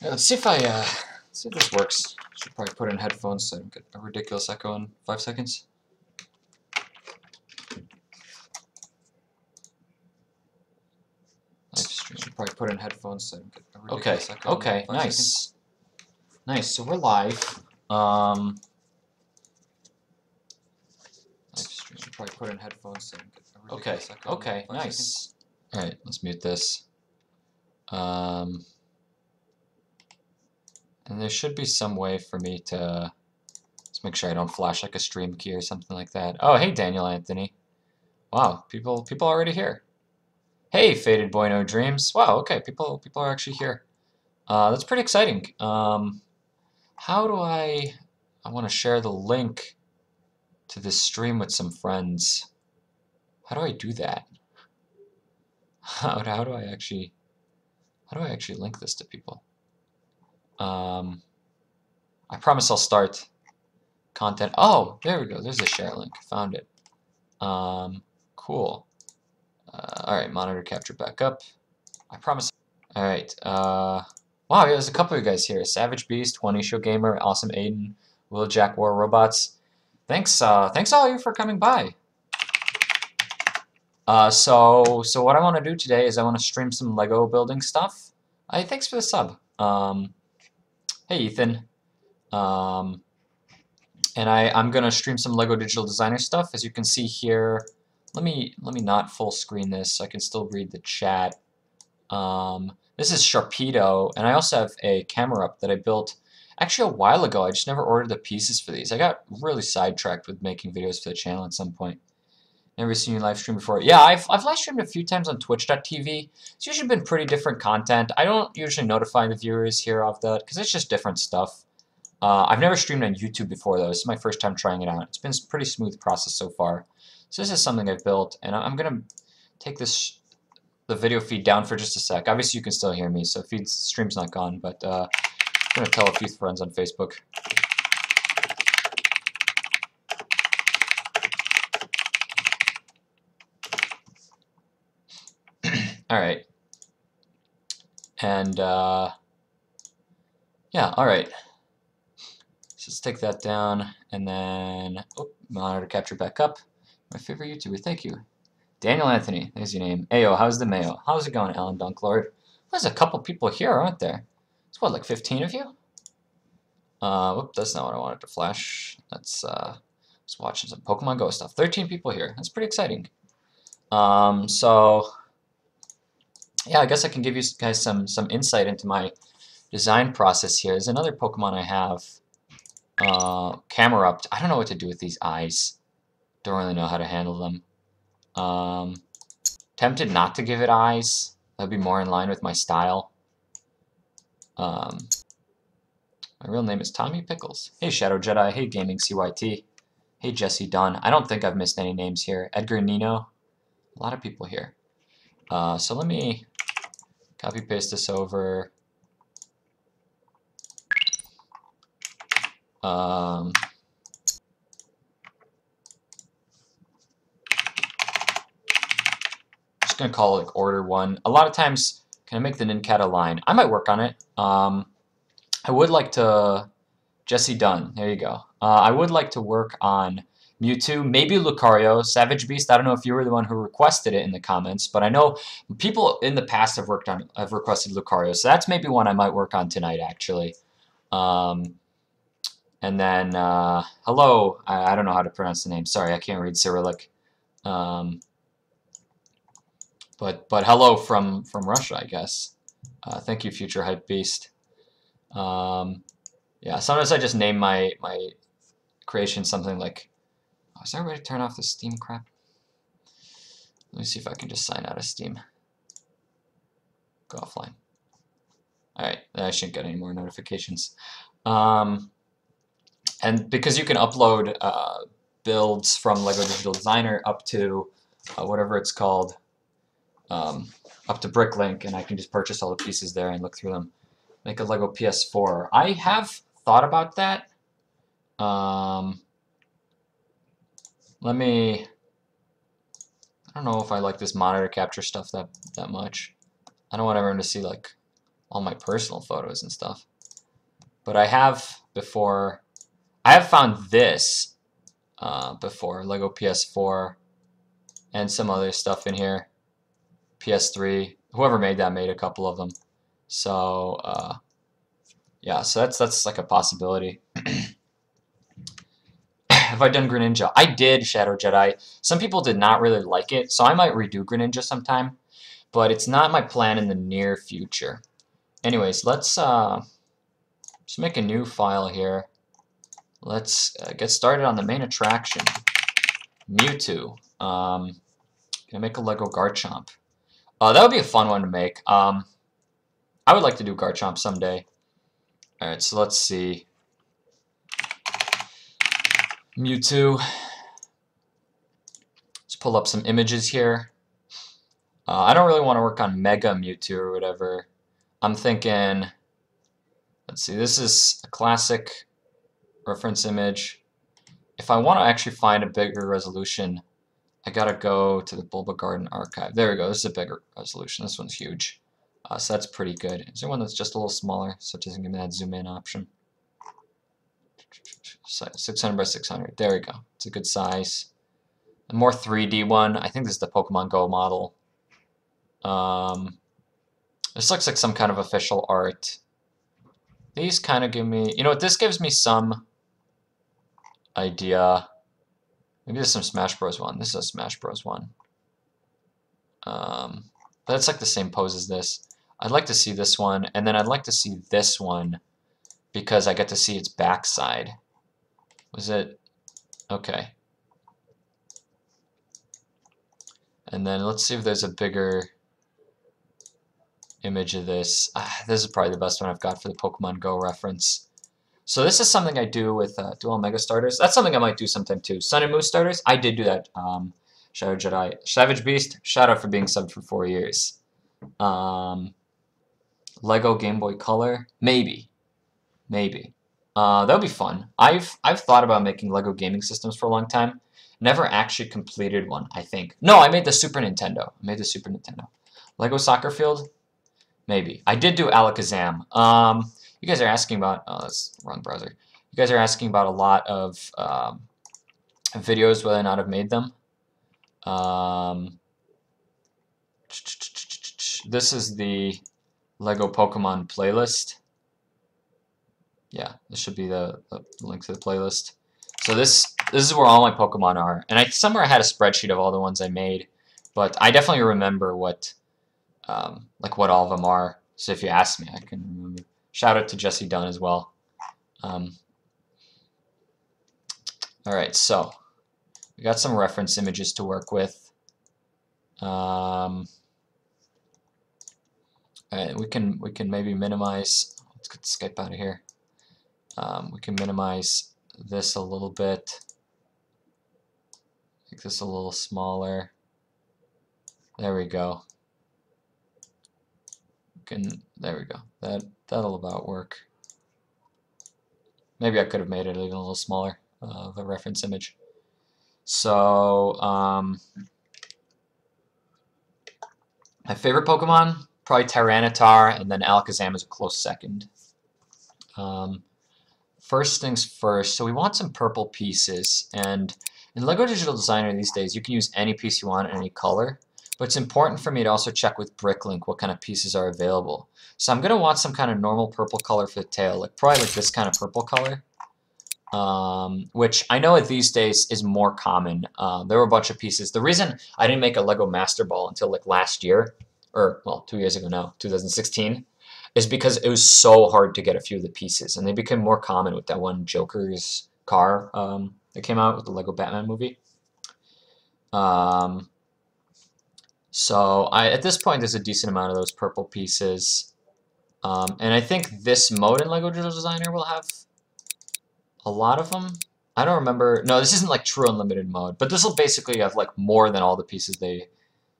Yeah, let's see if this works. Should probably put in headphones so I don't get a ridiculous echo in 5 seconds. Live stream. Should probably put in headphones so I don't get a ridiculous echo. Okay, nice. Nice, so we're live. Live stream. Should probably put in headphones so I don't get a ridiculous echo. Okay, nice. Alright, let's mute this. And there should be some way for me to just make sure I don't flash like a stream key or something like that. Oh, hey Daniel Anthony. Wow, people already here. Hey, Faded Boy No Dreams. Wow, okay, people are actually here. That's pretty exciting. How do I want to share the link to this stream with some friends. How do I do that? How do I actually link this to people? I promise I'll start content. Oh, there we go. There's a share link. Found it. Cool. All right, monitor capture back up. I promise. All right. Wow, yeah, there's a couple of you guys here. Savage Beast, One Show Gamer, Awesome Aiden, Will Jack War Robots. Thanks, thanks all of you for coming by. So what I want to do today is I want to stream some Lego building stuff. Hey, thanks for the sub. Hey Ethan. And I'm gonna stream some Lego Digital Designer stuff. As you can see here, let me not full screen this so I can still read the chat. This is Sharpedo, and I also have a camera up that I built actually a while ago. I just never ordered the pieces for these. I got really sidetracked with making videos for the channel at some point. Never seen you live stream before. Yeah, I've live streamed a few times on twitch.tv. It's usually been pretty different content. I don't usually notify the viewers here of that because it's just different stuff. I've never streamed on YouTube before though. This is my first time trying it out. It's been a pretty smooth process so far. So this is something I've built, and I'm gonna take the video feed down for just a sec. Obviously you can still hear me, so stream's not gone, but I'm gonna tell a few friends on Facebook. All right. And yeah, all right. So let's take that down, and then monitor capture back up. My favorite YouTuber, thank you. Daniel Anthony, there's your name. Ayo, how's the mayo? How's it going, Alan Dunklord? There's a couple people here, aren't there? It's what, like 15 of you? Whoop, that's not what I wanted to flash. That's just watching some Pokemon Go stuff. 13 people here. That's pretty exciting. So yeah, I guess I can give you guys some insight into my design process here. There's another Pokemon I have, Camera Up. I don't know what to do with these eyes. Don't really know how to handle them. Tempted not to give it eyes. That'd be more in line with my style. My real name is Tommy Pickles. Hey Shadow Jedi. Hey Gaming CYT. Hey Jesse Dunn. I don't think I've missed any names here. Edgar Nino. A lot of people here. So let me copy paste this over. Just gonna call it like order 1. A lot of times, can I make the Nincada line? I might work on it. I would like to, Jesse Dunn, there you go. I would like to work on Mewtwo, maybe Lucario, Savage Beast. I don't know if you were the one who requested it in the comments, but I know people in the past have requested Lucario, so that's maybe one I might work on tonight actually. And then hello, I don't know how to pronounce the name. Sorry, I can't read Cyrillic. But hello from Russia, I guess. Thank you, Future Hype Beast. Yeah, sometimes I just name my creation something like. Oh, is there a way to turn off the Steam crap? Let me see if I can just sign out of Steam. Go offline. All right, I shouldn't get any more notifications. And because you can upload builds from Lego Digital Designer up to whatever it's called, up to Bricklink, and I can just purchase all the pieces there and look through them. Make a Lego PS4. I have thought about that. I don't know if I like this monitor capture stuff that much. I don't want everyone to see like all my personal photos and stuff. But I have before, I have found this before, Lego PS4 and some other stuff in here. PS3, whoever made that made a couple of them. So yeah, so that's like a possibility. Have I done Greninja? I did Shadow Jedi. Some people did not really like it, so I might redo Greninja sometime, but it's not my plan in the near future. Anyways, let's just make a new file here. Let's get started on the main attraction, Mewtwo. Gonna make a Lego Garchomp. That would be a fun one to make. I would like to do Garchomp someday. Alright, so let's see. Mewtwo. Let's pull up some images here. I don't really want to work on Mega Mewtwo or whatever. I'm thinking, let's see, this is a classic reference image. If I want to actually find a bigger resolution, I gotta go to the Bulba Garden archive. There we go, this is a bigger resolution. This one's huge. So that's pretty good. Is there one that's just a little smaller, so it doesn't give me that zoom in option? 600 by 600. There we go. It's a good size. A more 3D one. I think this is the Pokemon Go model. This looks like some kind of official art. These kind of give me... You know what? This gives me some idea. Maybe there's some Smash Bros. One. This is a Smash Bros. One. But it's like the same pose as this. I'd like to see this one, and then I'd like to see this one because I get to see its backside. Was it? Okay. And then let's see if there's a bigger image of this. This is probably the best one I've got for the Pokemon Go reference. So this is something I do with Dual Mega starters. That's something I might do sometime too. Sun and Moon starters, I did do that. Shadow Jedi. Savage Beast, shout out for being subbed for 4 years. Lego Game Boy Color, maybe. That would be fun. I've thought about making Lego gaming systems for a long time. Never actually completed one, I think. No, I made the Super Nintendo. Lego Soccer Field? Maybe. I did do Alakazam. You guys are asking about... Oh, that's the wrong browser. You guys are asking about a lot of videos, whether or not I've made them. This is the Lego Pokemon playlist. Yeah, this should be the link to the playlist. So this is where all my Pokemon are. And somewhere I had a spreadsheet of all the ones I made, but I definitely remember what what all of them are. So if you ask me, I can remember. Shout out to Jesse Dunn as well. Alright, so we got some reference images to work with. Alright, we can maybe minimize. Let's get Skype out of here. We can minimize this a little bit. Make this a little smaller. There we go. There we go. That'll about work. Maybe I could have made it even a little smaller, the reference image. So, my favorite Pokemon, probably Tyranitar, and then Alakazam is a close second. First things first, so we want some purple pieces, and in LEGO Digital Designer these days you can use any piece you want in any color, but it's important for me to also check with Bricklink what kind of pieces are available. So I'm going to want some kind of normal purple color for the tail, probably like this kind of purple color, which I know these days is more common. There were a bunch of pieces. The reason I didn't make a LEGO Master Ball until like last year, or well 2 years ago now, 2016, is because it was so hard to get a few of the pieces, and they became more common with that one Joker's car that came out with the Lego Batman movie. So at this point there's a decent amount of those purple pieces, and I think this mode in LEGO Digital Designer will have a lot of them. I don't remember. No, this isn't like true unlimited mode, but this will basically have like more than all the pieces they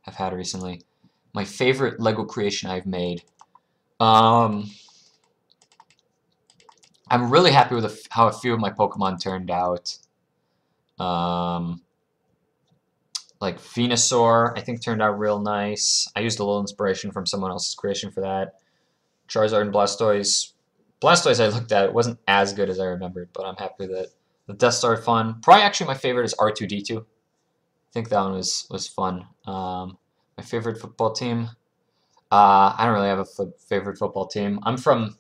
have had recently. My favorite LEGO creation I've made. I'm really happy with how a few of my Pokemon turned out. Like Venusaur, I think turned out real nice. I used a little inspiration from someone else's creation for that. Charizard and Blastoise. Blastoise I looked at, it wasn't as good as I remembered, but I'm happy with it. The Death Star fun. Probably actually my favorite is R2-D2. I think that one was fun. My favorite football team. I don't really have a favorite football team. I'm from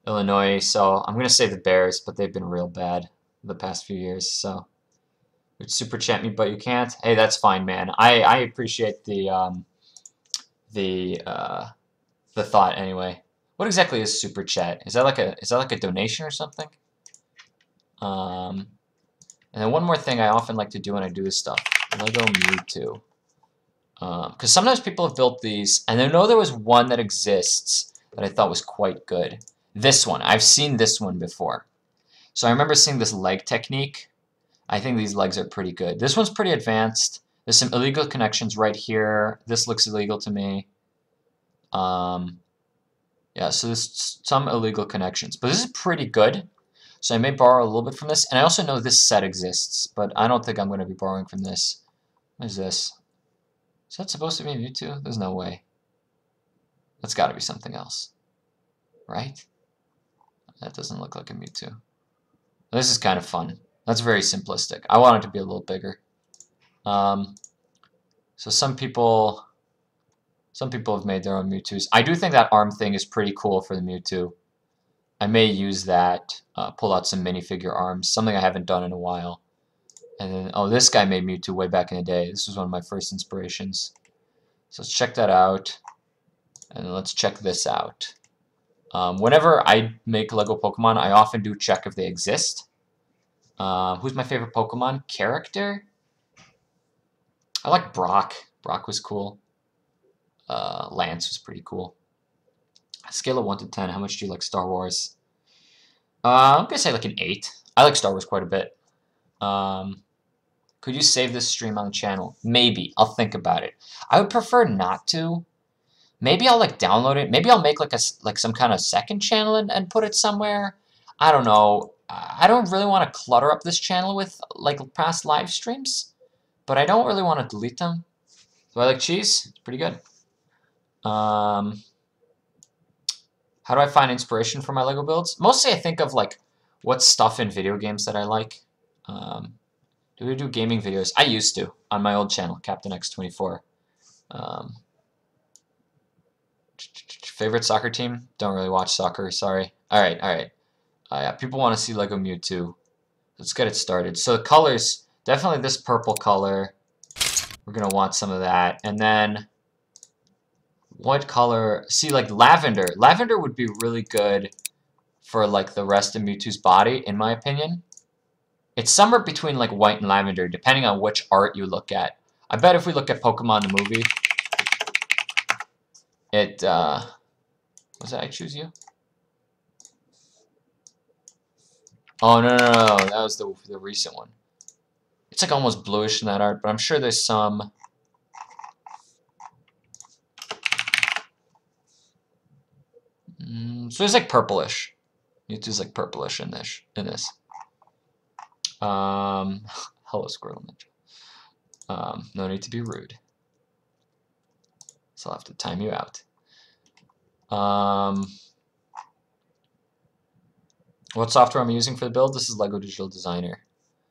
Illinois, so I'm gonna say the Bears, but they've been real bad the past few years. So you'd super chat me, but you can't. Hey, that's fine, man. I appreciate the uh, the thought anyway. What exactly is super chat? Is that like a donation or something? And then one more thing I often like to do when I do this stuff, Lego Mewtwo. Because sometimes people have built these, and I know there was one that exists that I thought was quite good. This one, I've seen this one before. So I remember seeing this leg technique. I think these legs are pretty good. This one's pretty advanced. There's some illegal connections right here. This looks illegal to me. Yeah, so there's some illegal connections. But this is pretty good. So I may borrow a little bit from this. And I also know this set exists, but I don't think I'm going to be borrowing from this. What is this? Is that supposed to be a Mewtwo? There's no way. That's got to be something else. Right? That doesn't look like a Mewtwo. This is kind of fun. That's very simplistic. I want it to be a little bigger. So some people have made their own Mewtwo's. I do think that arm thing is pretty cool for the Mewtwo. I may use that, pull out some minifigure arms, something I haven't done in a while. And then, oh, this guy made Mewtwo way back in the day. This was one of my first inspirations. So let's check that out. And then let's check this out. Whenever I make Lego Pokemon, I often do check if they exist. Who's my favorite Pokemon character? I like Brock. Brock was cool. Lance was pretty cool. Scale of 1 to 10, how much do you like Star Wars? I'm going to say like an 8. I like Star Wars quite a bit. Could you save this stream on the channel? Maybe. I'll think about it. I would prefer not to. Maybe I'll like download it. Maybe I'll make like some kind of second channel and put it somewhere. I don't know. I don't really want to clutter up this channel with like past live streams, but I don't really want to delete them. Do I like cheese? It's pretty good. How do I find inspiration for my Lego builds? Mostly I think of like what stuff in video games that I like. Do we do gaming videos? I used to on my old channel, Captain X24. Favorite soccer team? Don't really watch soccer, sorry. Alright. Yeah, people want to see Lego Mewtwo. Let's get it started. So the colors, definitely this purple color. We're going to want some of that. And then, what color? See, like lavender. Lavender would be really good for like the rest of Mewtwo's body, in my opinion. It's somewhere between like white and lavender, depending on which art you look at. I bet if we look at Pokemon the movie, it, was that I Choose You? Oh, no, that was the recent one. It's like almost bluish in that art, but I'm sure there's some... so it's like purplish. Mewtwo's like purplish in this. Hello, Squirrel Ninja. No need to be rude. So I'll have to time you out. What software am I using for the build? This is Lego Digital Designer.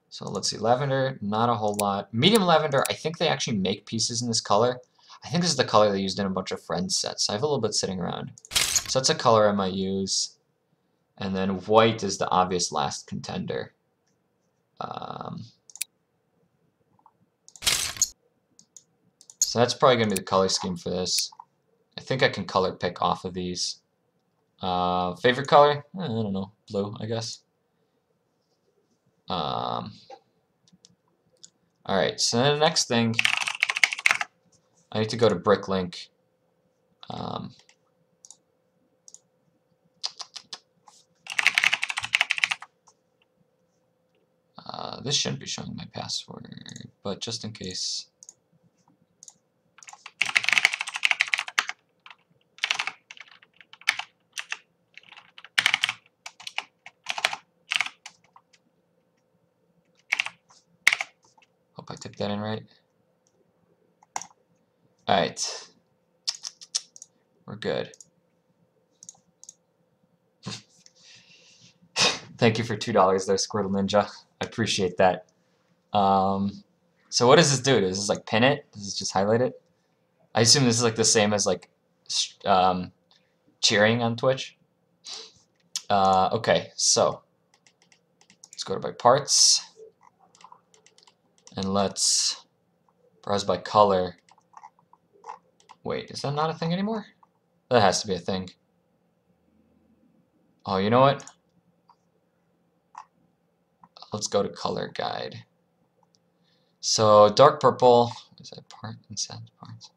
So let's see, lavender, not a whole lot. Medium lavender, I think they actually make pieces in this color. I think this is the color they used in a bunch of Friends sets. I have a little bit sitting around. So that's a color I might use. And then white is the obvious last contender. So that's probably going to be the color scheme for this. I think I can color pick off of these. Favorite color? I don't know. Blue, I guess. Alright, so then the next thing, I need to go to Bricklink. This shouldn't be showing my password, but just in case. Hope I typed that in right. Alright. We're good. Thank you for $2 there, Squirtle Ninja. I appreciate that. So what does this do? Does this like pin it? Does this just highlight it? I assume this is like the same as like cheering on Twitch. Okay, so let's go to by parts and let's browse by color. Wait, is that not a thing anymore? That has to be a thing. Oh, you know what? Let's go to color guide. So dark purple, is that part inside parts?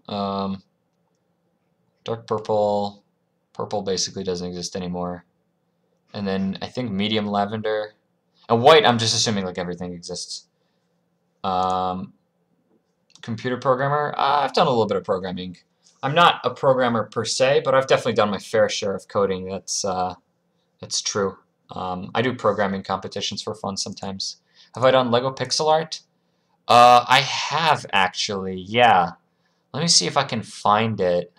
Dark purple, purple basically doesn't exist anymore. And then I think medium lavender. And white, I'm just assuming like everything exists. Computer programmer, I've done a little bit of programming. I'm not a programmer per se, but I've definitely done my fair share of coding. That's true. I do programming competitions for fun sometimes. Have I done Lego pixel art? I have actually, yeah. Let me see if I can find it.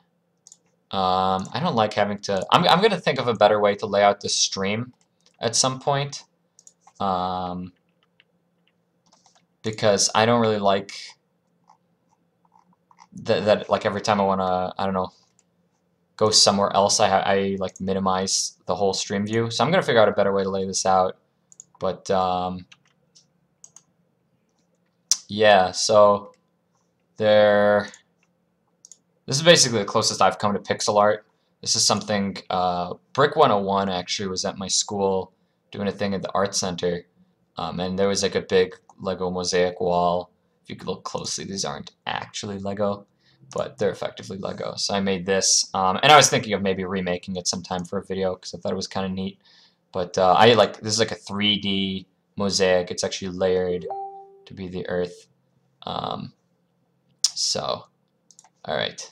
I don't like having to... I'm going to think of a better way to lay out the stream at some point. Because I don't really like that like every time I want to, I don't know, go somewhere else, I like minimize the whole stream view. So I'm going to figure out a better way to lay this out. But yeah, so this is basically the closest I've come to pixel art. This is something, Brick 101 actually was at my school doing a thing at the art center. And there was like a big Lego mosaic wall. If you could look closely, these aren't actually Lego, but they're effectively Lego. So I made this, and I was thinking of maybe remaking it sometime for a video because I thought it was kind of neat. But this is like a 3D mosaic. It's actually layered to be the Earth. So, all right.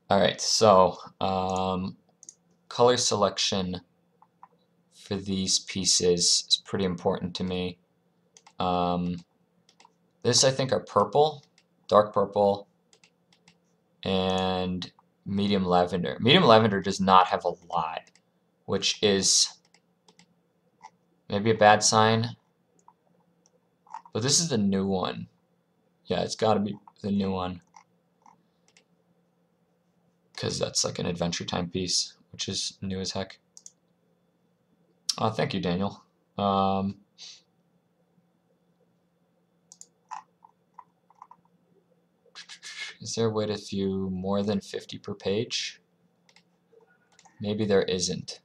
All right, so color selection for these pieces is pretty important to me. This I think are purple, dark purple, and medium lavender. Medium lavender does not have a lot, which is maybe a bad sign. But this is the new one. Yeah, it's got to be the new one. Because that's like an Adventure Time piece, which is new as heck. Oh, thank you, Daniel. Is there a way to view more than 50 per page? Maybe there isn't.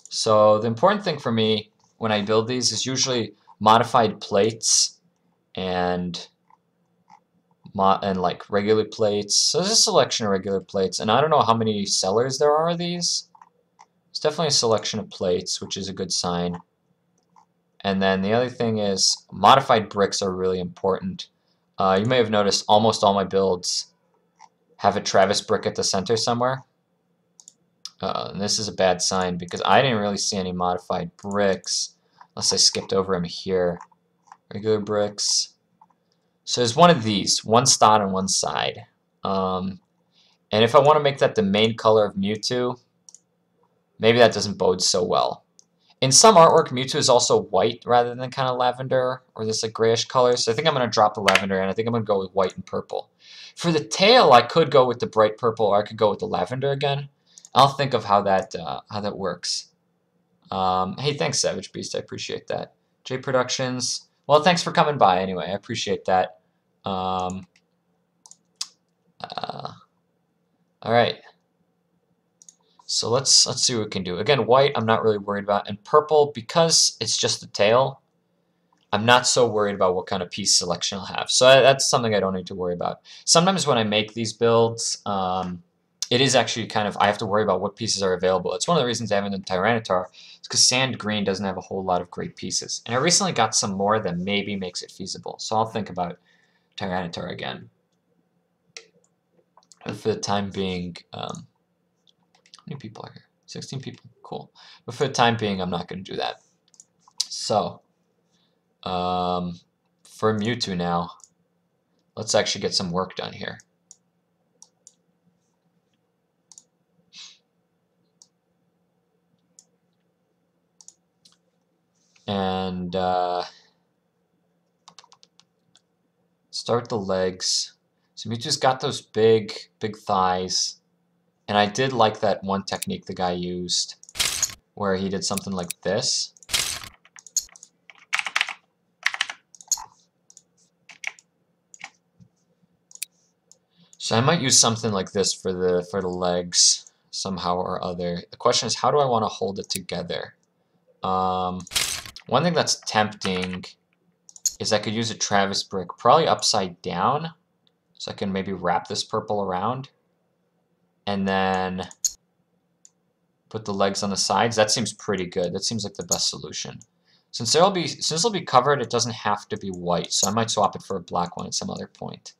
So the important thing for me when I build these is usually modified plates and like regular plates. So there's a selection of regular plates, and I don't know how many sellers there are of these. It's definitely a selection of plates, which is a good sign. And then the other thing is modified bricks are really important. You may have noticed almost all my builds have a Travis brick at the center somewhere. And this is a bad sign because I didn't really see any modified bricks unless I skipped over them here. Regular bricks. So there's one of these, one stot on one side. And if I want to make that the main color of Mewtwo, maybe that doesn't bode so well. In some artwork, Mewtwo is also white rather than kind of lavender or this like grayish color. So I think I'm going to drop the lavender and I think I'm going to go with white and purple. For the tail, I could go with the bright purple or I could go with the lavender again. I'll think of how that works. Hey, thanks, Savage Beast. I appreciate that. J Productions. Well, thanks for coming by anyway. I appreciate that. All right. So let's see what we can do. Again, white I'm not really worried about, and purple, because it's just the tail, I'm not so worried about what kind of piece selection I'll have. So that's something I don't need to worry about. Sometimes when I make these builds, it is actually kind of, I have to worry about what pieces are available. It's one of the reasons I haven't done Tyranitar, is because Sand Green doesn't have a whole lot of great pieces. And I recently got some more that maybe makes it feasible. So I'll think about Tyranitar again. But for the time being, how many people are here? 16 people. Cool. But for the time being, I'm not going to do that. So, for Mewtwo now, let's actually get some work done here. And start the legs. So Mewtwo's got those big thighs. And I did like that one technique the guy used, where he did something like this. So I might use something like this for the legs somehow or other. The question is, how do I want to hold it together? One thing that's tempting is I could use a Travis brick, probably upside down, so I can maybe wrap this purple around, and then put the legs on the sides. That seems pretty good. That seems like the best solution. Since it'll be covered, it doesn't have to be white, so I might swap it for a black one at some other point.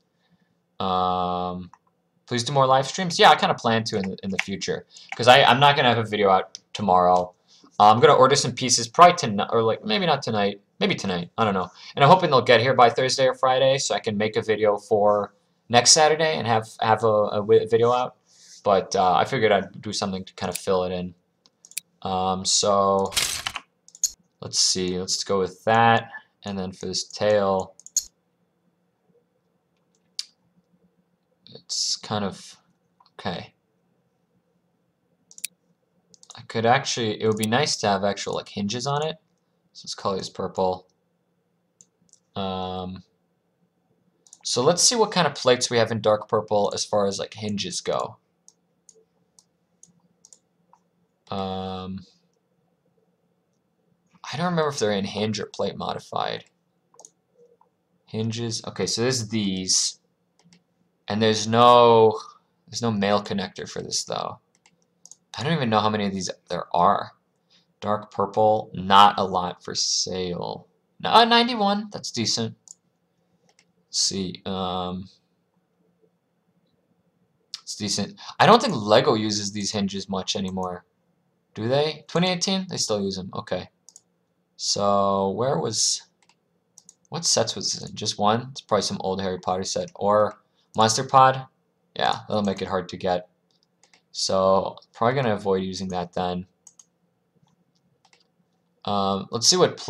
Please do more live streams. Yeah, I kind of plan to in the future, because I'm not gonna have a video out tomorrow. I'm gonna order some pieces probably tonight, or like maybe not tonight, maybe tonight. I don't know. And I'm hoping they'll get here by Thursday or Friday, so I can make a video for next Saturday and have a video out. But I figured I'd do something to kind of fill it in. So let's see. Let's go with that, and then for this tail, it's kind of okay. I could actually, it would be nice to have actual like hinges on it. So let's color this purple. So let's see what kind of plates we have in dark purple as far as like hinges go. I don't remember if they're in hinge or plate modified. Hinges. Okay, so there's these, and there's no male connector for this though. I don't even know how many of these there are. Dark purple, not a lot for sale. 91, that's decent. Let's see, it's decent. I don't think Lego uses these hinges much anymore. Do they? 2018? They still use them. Okay. So what sets was this in? Just one? It's probably some old Harry Potter set. Or Monster Pod? Yeah, that'll make it hard to get. So probably gonna avoid using that then. Let's see what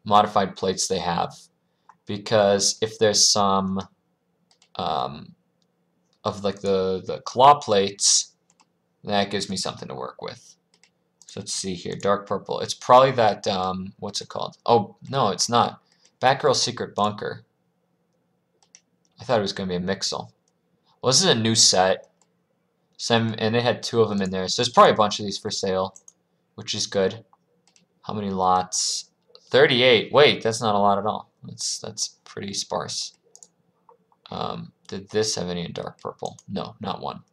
modified plates they have, because if there's some of like the claw plates, that gives me something to work with. So let's see here, dark purple. It's probably that what's it called? Oh no, it's not. Batgirl's Secret Bunker. I thought it was gonna be a Mixel. Well, this is a new set. And they had 2 of them in there, so there's probably a bunch of these for sale, which is good. How many lots? 38. Wait, that's not a lot at all. That's pretty sparse. Did this have any in dark purple? No, not one.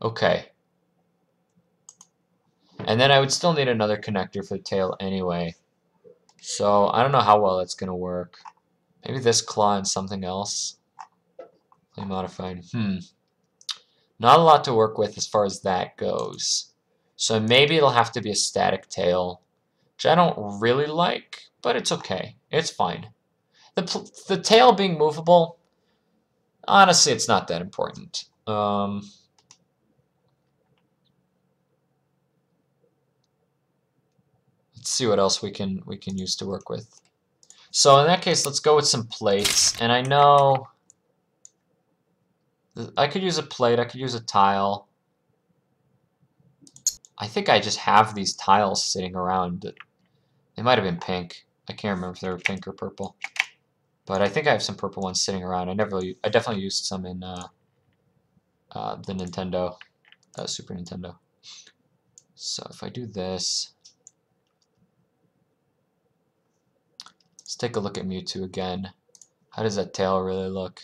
Okay. And then I would still need another connector for the tail anyway. So I don't know how well that's gonna work. Maybe this claw and something else. Play modified. Not a lot to work with as far as that goes. So maybe it'll have to be a static tail, which I don't really like, but it's okay. It's fine. The tail being movable, honestly, it's not that important. Let's see what else we can use to work with. So in that case, let's go with some plates. And I know I could use a plate, I could use a tile. I think I just have these tiles sitting around. They might have been pink. I can't remember if they were pink or purple. But I think I have some purple ones sitting around. I definitely used some in the Nintendo, Super Nintendo. So if I do this, let's take a look at Mewtwo again. How does that tail really look?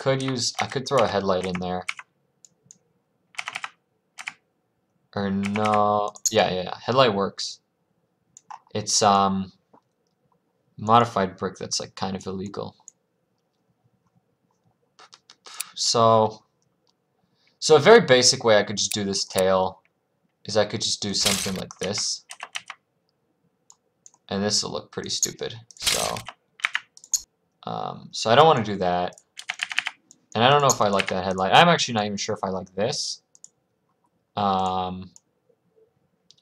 I could throw a headlight in there. Or no, yeah, headlight works. It's modified brick that's like kind of illegal. So a very basic way I could just do this tail is I could just do something like this. And this will look pretty stupid. So I don't want to do that. And I don't know if I like that headlight. I'm actually not even sure if I like this.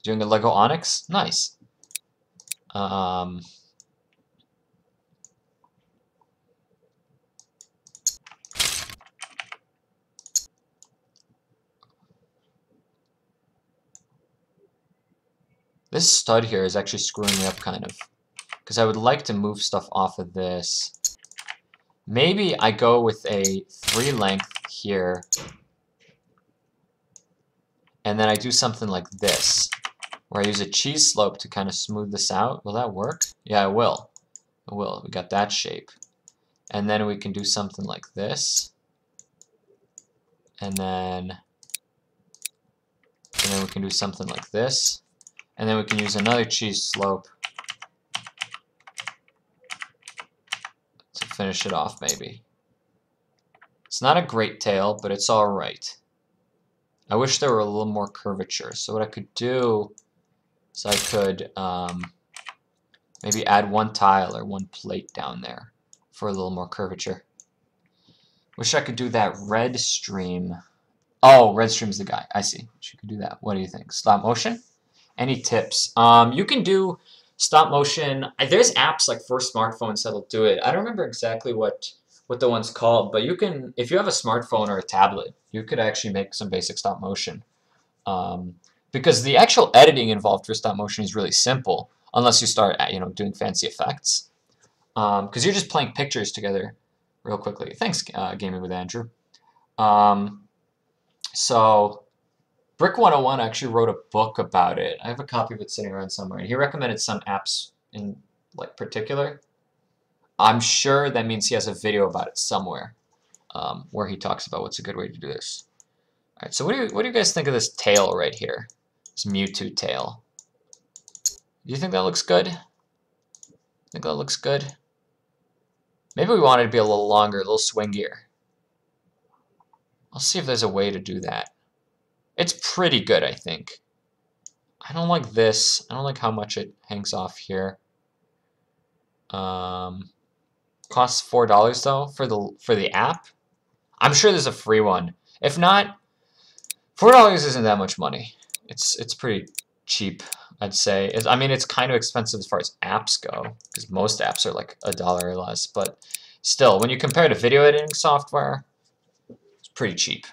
Doing a Lego Onyx? Nice. This stud here is actually screwing me up kind of. Because I would like to move stuff off of this. Maybe I go with a 3 length here. And then I do something like this. Where I use a cheese slope to kind of smooth this out. Will that work? Yeah, it will. It will. We got that shape. And then we can do something like this. And then we can do something like this. And then we can use another cheese slope to finish it off, maybe. It's not a great tail, but it's alright. I wish there were a little more curvature. So what I could do is I could maybe add 1 tile or 1 plate down there for a little more curvature. Wish I could do that red stream. Oh, red stream's the guy. I see. You could do that. What do you think? Stop motion? Any tips? You can do stop motion. There's apps like for smartphones that'll do it. I don't remember exactly what the one's called, but you can, if you have a smartphone or a tablet, you could actually make some basic stop motion. Because the actual editing involved for stop motion is really simple, unless you start, doing fancy effects. Because you're just playing pictures together real quickly. Thanks, Gaming with Andrew. So Brick 101 actually wrote a book about it. I have a copy of it sitting around somewhere. And he recommended some apps in particular. I'm sure that means he has a video about it somewhere, where he talks about what's a good way to do this. All right. So what do you guys think of this tail right here? This Mewtwo tail. Do you think that looks good? Think that looks good? Maybe we want it to be a little longer, a little swingier. I'll see if there's a way to do that. It's pretty good, I think. I don't like this. I don't like how much it hangs off here. Costs $4 though for the app. I'm sure there's a free one. If not, $4 isn't that much money. It's pretty cheap, I'd say. I mean, it's kind of expensive as far as apps go, because most apps are like $1 or less. But still, when you compare to video editing software, it's pretty cheap.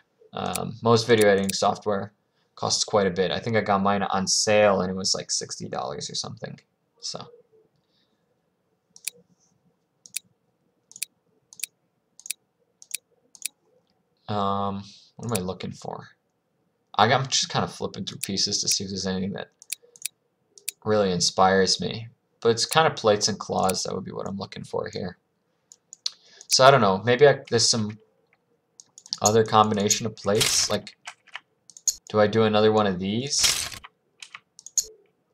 Most video editing software costs quite a bit. I think I got mine on sale and it was like $60 or something. So. What am I looking for? I'm just kind of flipping through pieces to see if there's anything that really inspires me. But it's kind of plates and claws. That would be what I'm looking for here. So I don't know. Maybe there's some other combination of plates. Like, do I do another one of these?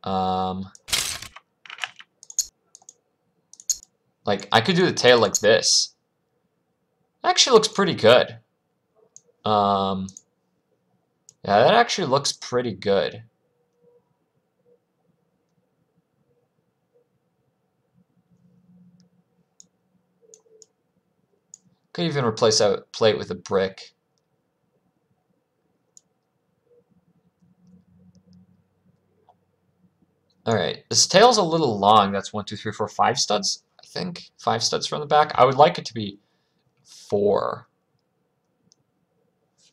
Like, I could do the tail like this. Actually looks pretty good. Yeah, that actually looks pretty good. Could even replace that plate with a brick. Alright, this tail's a little long. That's 1, 2, 3, 4, 5 studs, I think. 5 studs from the back. I would like it to be 4.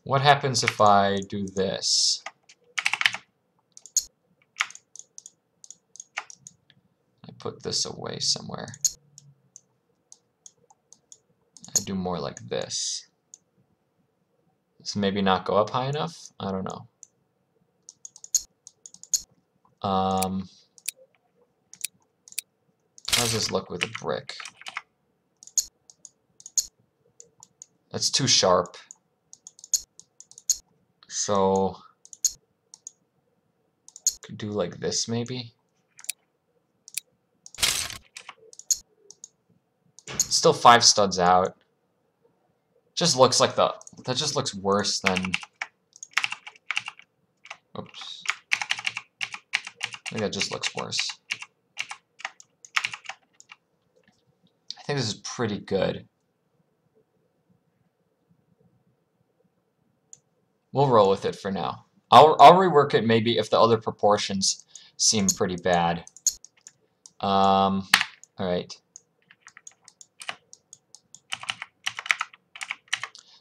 What happens if I do this? I put this away somewhere. I do more like this. So maybe not go up high enough? I don't know. How does this look with a brick? That's too sharp. So, could do like this maybe. Still 5 studs out. Just looks like that just looks worse than. Oops. I think that just looks worse. think this is pretty good. We'll roll with it for now. I'll rework it maybe if the other proportions seem pretty bad. All right.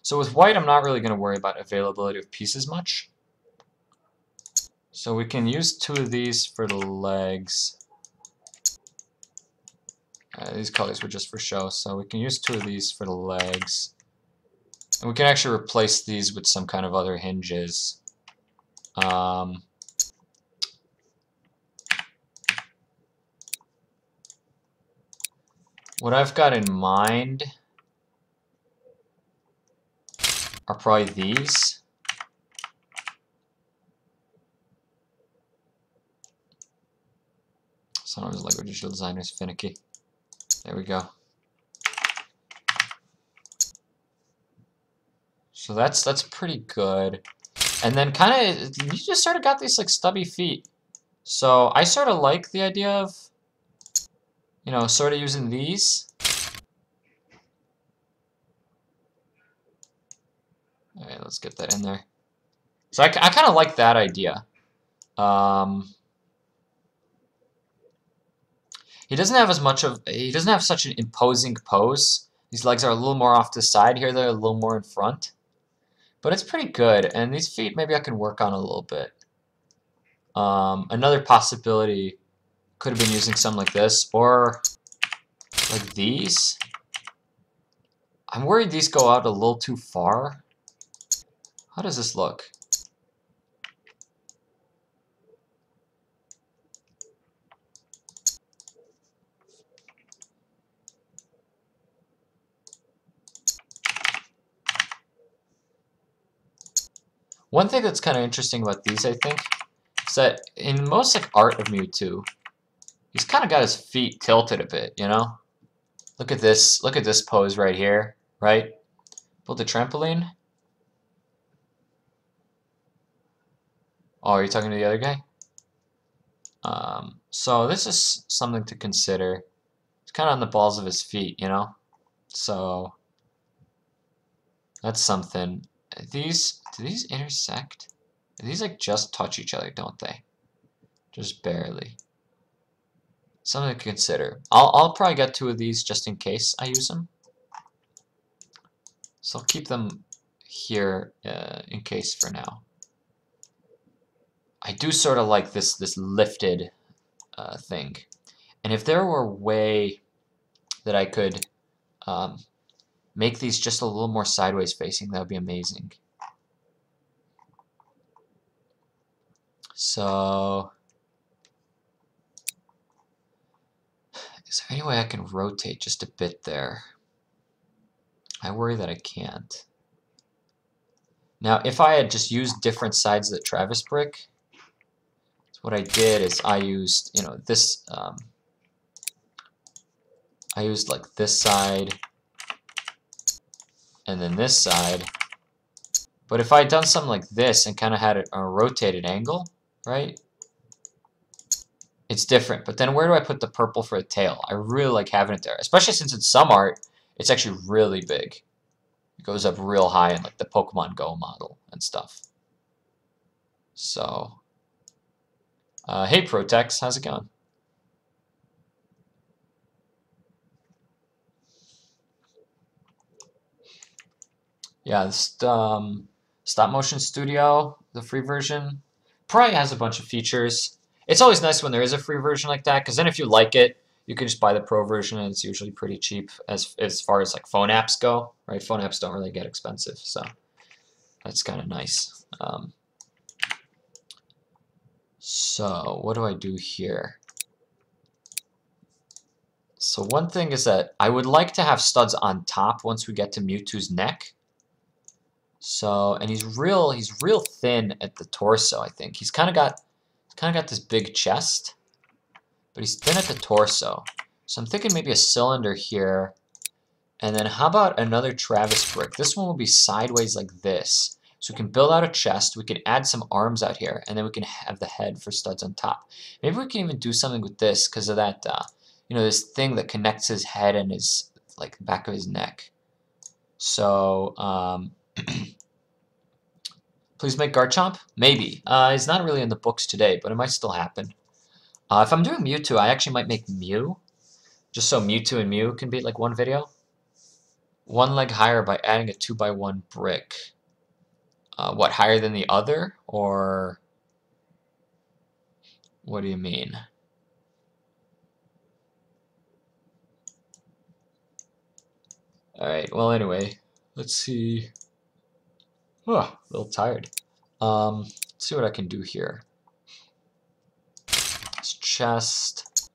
So with white, I'm not really going to worry about availability of pieces much. So we can use 2 of these for the legs. These colors were just for show, so we can use 2 of these for the legs. And we can actually replace these with some kind of other hinges. What I've got in mind are probably these. Sometimes Lego Digital Designer is finicky. There we go. So that's pretty good. And then kind of, you just sort of got these like stubby feet. So I sort of like the idea of, you know, sort of using these. All right, let's get that in there. So I kind of like that idea. He doesn't have as much of, he doesn't have such an imposing pose. These legs are a little more off to the side here, they're a little more in front. But it's pretty good, and these feet maybe I can work on a little bit. Another possibility could have been using something like this, or like these. I'm worried these go out a little too far. How does this look? One thing that's kind of interesting about these, I think, is that in most like art of Mewtwo, he's kind of got his feet tilted a bit, you know? Look at this pose right here, right? Build a trampoline. Oh, are you talking to the other guy? So this is something to consider. It's kind of on the balls of his feet, you know? So that's something. Do these intersect? These like just touch each other, don't they? Just barely. Something to consider. I'll probably get 2 of these just in case I use them. So I'll keep them here in case for now. I do sort of like this lifted thing. And if there were a way that I could make these just a little more sideways facing, that would be amazing. So, is there any way I can rotate just a bit there? I worry that I can't. Now, if I had just used different sides of the Travis brick, so what I did is I used, you know, this, I used like this side, and then this side. But if I had done something like this and kind of had a rotated angle, right? It's different. But then where do I put the purple for a tail? I really like having it there, especially since in some art, it's actually really big. It goes up real high in like the Pokemon Go model and stuff. So, hey Protex, how's it going? Yeah, this Stop Motion Studio, the free version, probably has a bunch of features. It's always nice when there is a free version like that, because then if you like it, you can just buy the pro version, and it's usually pretty cheap as far as like phone apps go, right? Phone apps don't really get expensive, so that's kind of nice. So what do I do here? So one thing is that I would like to have studs on top once we get to Mewtwo's neck. So, and he's real thin at the torso, I think. He's kind of got this big chest, but he's thin at the torso. So I'm thinking maybe a cylinder here, and then how about another Travis brick? This one will be sideways like this. So we can build out a chest, we can add some arms out here, and then we can have the head for studs on top. Maybe we can even do something with this because of that, you know, this thing that connects his head and his like the back of his neck. So, please make Garchomp? Maybe. It's not really in the books today, but it might still happen. If I'm doing Mewtwo, I actually might make Mew, just so Mewtwo and Mew can be like one video. One leg higher by adding a 2x1 brick. What, higher than the other? Or what do you mean? Alright, well anyway, let's see. Oh, a little tired. Let's see what I can do here. This chest.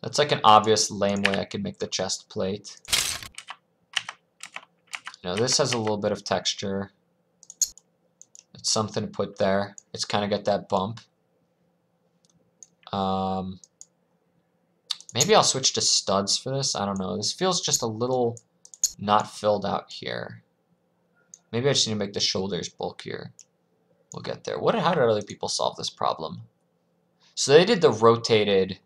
That's like an obvious lame way I can make the chest plate. You know, this has a little bit of texture. It's something to put there. It's kind of got that bump. Maybe I'll switch to studs for this. I don't know. This feels just a little not filled out here. Maybe I just need to make the shoulders bulkier. We'll get there. How did other people solve this problem? So they did the rotated...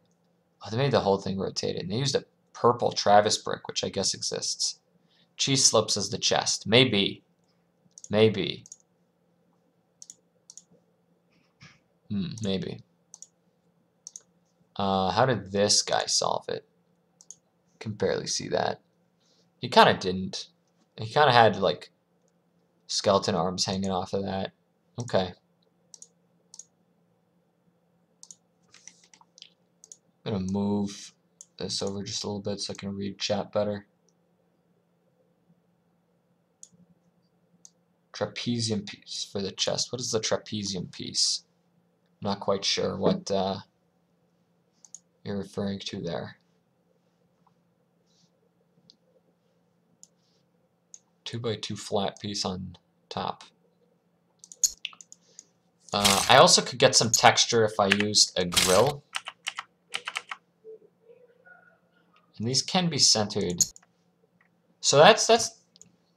Oh, they made the whole thing rotated. They used a purple Travis brick, which I guess exists. Cheese slips as the chest. Maybe. Maybe. Maybe. How did this guy solve it? Can barely see that. He kind of didn't. He kind of had, like, skeleton arms hanging off of that. Okay. I'm going to move this over just a little bit so I can read chat better. Trapezium piece for the chest. What is the trapezium piece? I'm not quite sure what you're referring to there. 2x2 flat piece on top. I also could get some texture if I used a grill. And these can be centered. So that's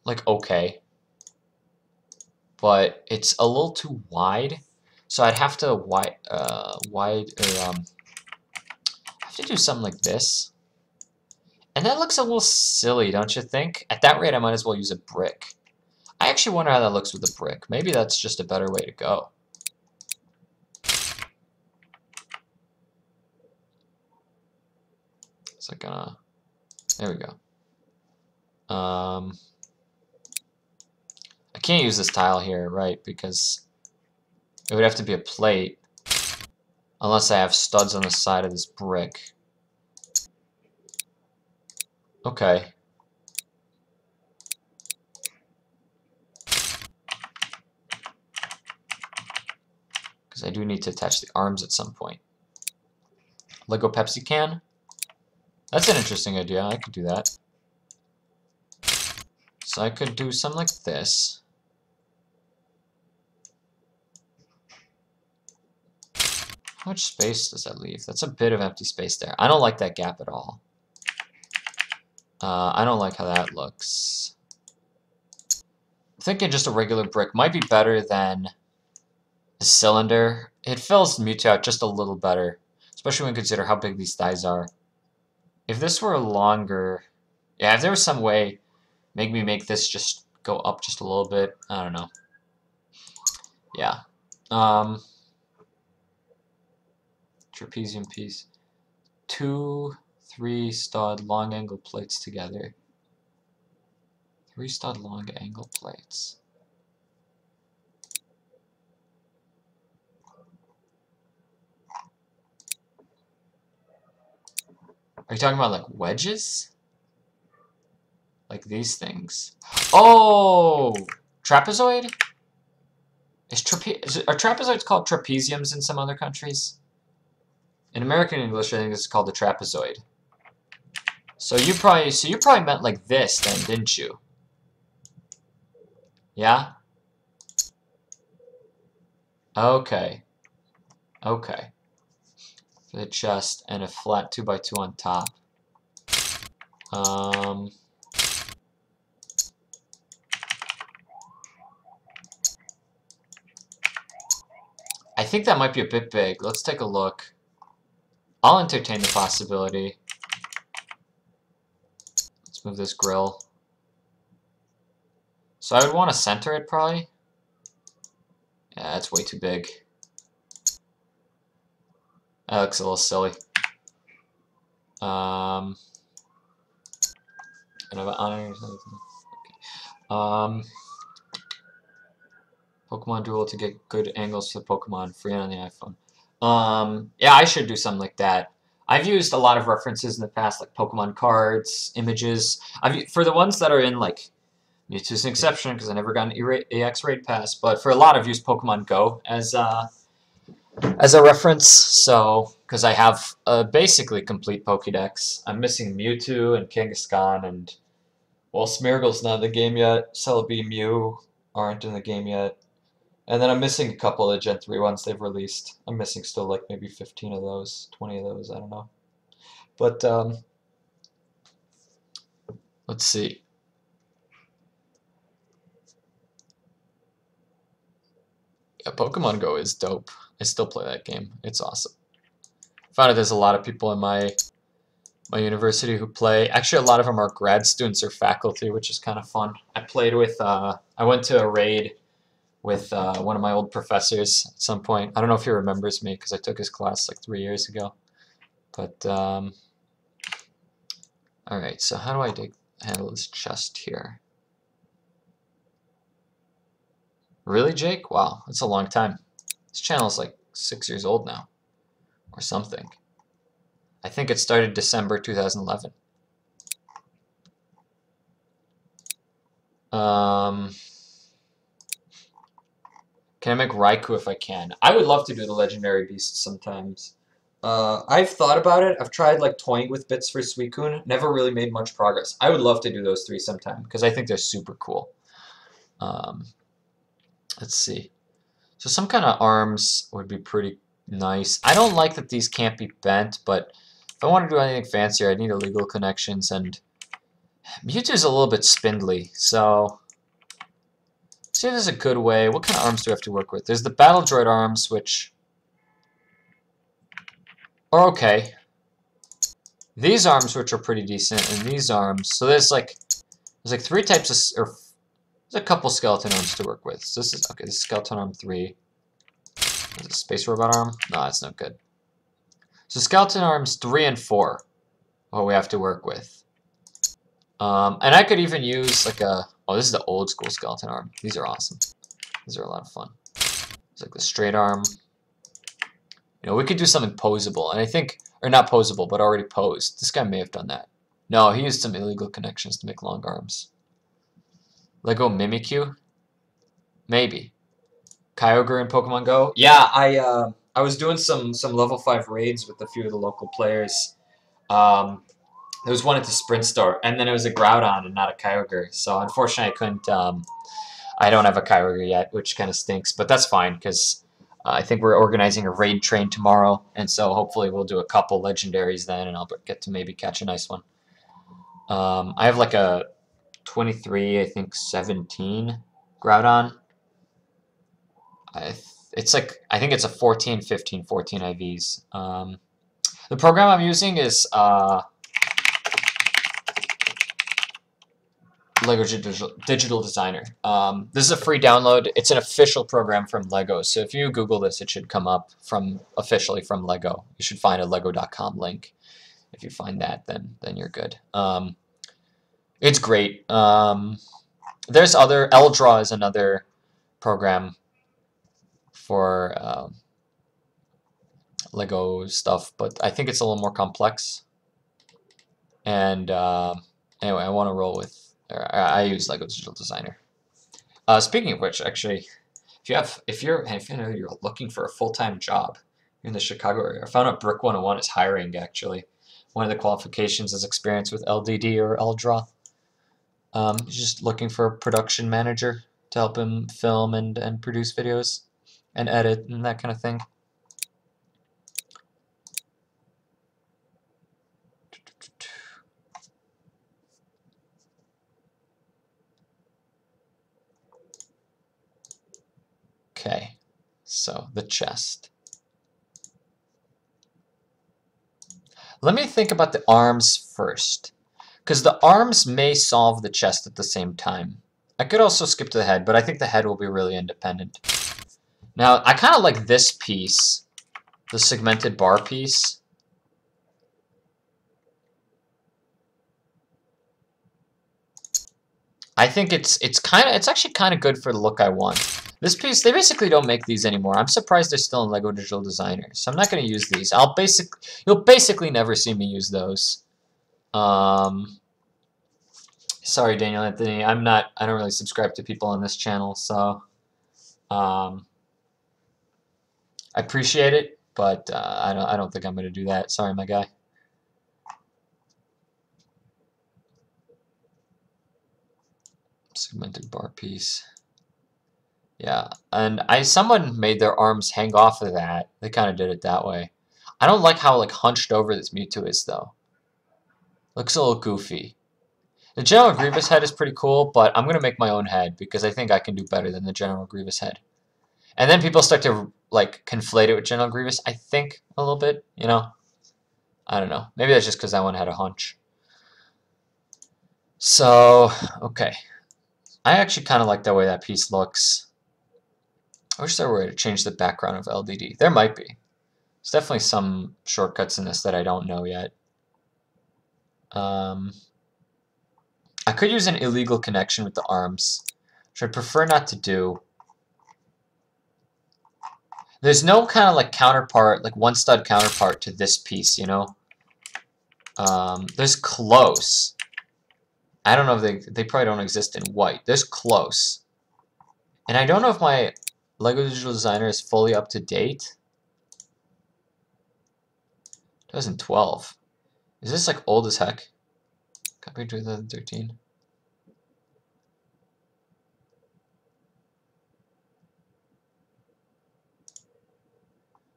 like okay. But it's a little too wide. So I'd have to have to do something like this. And that looks a little silly, don't you think? At that rate, I might as well use a brick. I actually wonder how that looks with a brick. Maybe that's just a better way to go. It's like there we go. I can't use this tile here, right? Because it would have to be a plate. Unless I have studs on the side of this brick. Okay. Because I do need to attach the arms at some point. Lego Pepsi can? That's an interesting idea. I could do that. So I could do something like this. How much space does that leave? That's a bit of empty space there. I don't like that gap at all. I don't like how that looks. I'm thinking just a regular brick might be better than a cylinder. It fills Mewtwo out just a little better, especially when you consider how big these thighs are. If this were longer, yeah, if there was some way, make me make this just go up just a little bit. I don't know. Yeah. Trapezium piece. 2, 3 stud long angle plates together. 3 stud long angle plates. Are you talking about like wedges? Like these things? Oh! Trapezoid? Are trapezoids called trapeziums in some other countries? In American English, I think this is called the trapezoid. So you probably meant like this then, didn't you? Yeah? Okay. Okay. For the chest and a flat 2x2 on top. I think that might be a bit big. Let's take a look. I'll entertain the possibility. move this grill. So I would want to center it probably. Yeah, that's way too big. That looks a little silly. And I've honor. Pokemon Duel to get good angles for the Pokemon, free on the iPhone. Yeah, I should do something like that. I've used a lot of references in the past, like Pokemon cards, images. For the ones that are in like Mewtwo's an exception because I never got an AX raid pass, but for a lot I've used Pokemon Go as a reference. So because I have a basically complete Pokédex, I'm missing Mewtwo and Kangaskhan, and well, Smeargle's not in the game yet. Celebi, Mew aren't in the game yet. And then I'm missing a couple of Gen 3 ones they've released. I'm missing still like maybe 15 of those, 20 of those, I don't know. But let's see. Yeah, Pokemon Go is dope. I still play that game. It's awesome. I found out there's a lot of people in my university who play. Actually, a lot of them are grad students or faculty, which is kind of fun. I played with, I went to a raid with one of my old professors at some point. I don't know if he remembers me because I took his class like 3 years ago. But, alright, so how do I handle this chest here? Really, Jake? Wow, that's a long time. This channel is like 6 years old now, or something. I think it started December 2011. Can I make Raikou if I can? I would love to do the Legendary Beasts sometimes. I've thought about it. I've tried like toying with bits for Suicune. Never really made much progress. I would love to do those three sometime because I think they're super cool. Let's see. So some kind of arms would be pretty nice. I don't like that these can't be bent, but if I want to do anything fancier, I need illegal connections, and Mewtwo's a little bit spindly, so see if there's a good way. What kind of arms do we have to work with? There's the Battle Droid arms, which are okay. These arms, which are pretty decent, and these arms. So there's like three types of, or there's a couple skeleton arms to work with. So this is okay. This is skeleton arm 3. Is it Space Robot arm? No, that's not good. So skeleton arms 3 and 4. What we have to work with. And I could even use like a. Oh, this is the old school skeleton arm. These are awesome. These are a lot of fun. It's like the straight arm. You know, we could do something posable, and I think, or not posable, but already posed. This guy may have done that. No, he used some illegal connections to make long arms. Lego Mimikyu? Maybe. Kyogre in Pokemon Go? Yeah, I was doing some level 5 raids with a few of the local players. There was one at the Sprint store, and then it was a Groudon and not a Kyogre. So unfortunately, I couldn't. I don't have a Kyogre yet, which kind of stinks, but that's fine because I think we're organizing a raid train tomorrow, and so hopefully we'll do a couple legendaries then, and I'll get to maybe catch a nice one. I have like a 23, I think 17 Groudon. I think it's a 14, 15, 14 IVs. The program I'm using is Lego Digital Designer. This is a free download. It's an official program from Lego. So if you Google this, it should come up officially from Lego. You should find a lego.com link. If you find that, then you're good. It's great. There's other. Eldraw is another program for Lego stuff, but I think it's a little more complex. And anyway, I want to roll with. I use Lego Digital Designer. Speaking of which, actually, if you're looking for a full-time job in the Chicago area, I found out Brick 101 is hiring. Actually, one of the qualifications is experience with LDD or Eldraw. He's just looking for a production manager to help him film and produce videos and edit and that kind of thing. Okay, so the chest. Let me think about the arms first, Because the arms may solve the chest at the same time. I could also skip to the head, but I think the head will be really independent. Now, I kind of like this piece, the segmented bar piece. I think it's actually kind of good for the look I want. This piece, they basically don't make these anymore. I'm surprised they're still in LEGO Digital Designer, so I'm not going to use these. You'll basically never see me use those. Sorry, Daniel Anthony, I don't really subscribe to people on this channel, so I appreciate it, but I don't think I'm going to do that. Sorry, my guy. Segmented bar piece. Yeah, and someone made their arms hang off of that. They kind of did it that way. I don't like how like hunched over this Mewtwo is though. Looks a little goofy. The General Grievous head is pretty cool, but I'm gonna make my own head because I think I can do better than the General Grievous head. And then people start to like conflate it with General Grievous. I think a little bit, you know. I don't know. Maybe that's just because that one had a hunch. So okay. I actually kind of like the way that piece looks. I wish there were a way to change the background of LDD. There might be. There's definitely some shortcuts in this that I don't know yet. I could use an illegal connection with the arms, which I'd prefer not to do. There's no kind of like counterpart, like one stud counterpart to this piece, you know? There's close. I don't know if they probably don't exist in white. There's close. And I don't know if my LEGO Digital Designer is fully up to date. 2012. Is this like old as heck? Copyright 2013.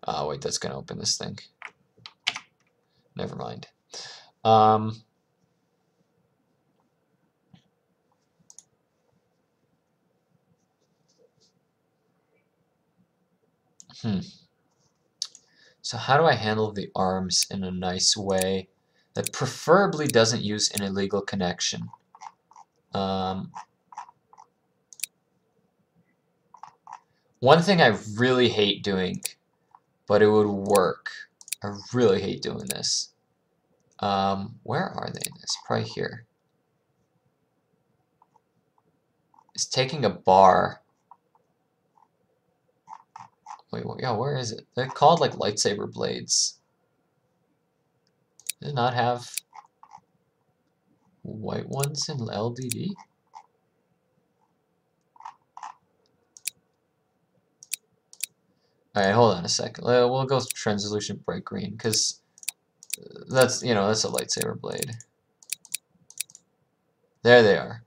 Oh wait, that's gonna open this thing. Never mind. So how do I handle the arms in a nice way that preferably doesn't use an illegal connection? One thing I really hate doing, but it would work. I really hate doing this. Where are they in this? Probably here. It's taking a bar. Wait, yeah, where is it? They're called like lightsaber blades. Did it not have white ones in LDD? Alright, hold on a second. We'll go translucent bright green, because that's, you know, that's a lightsaber blade. There they are.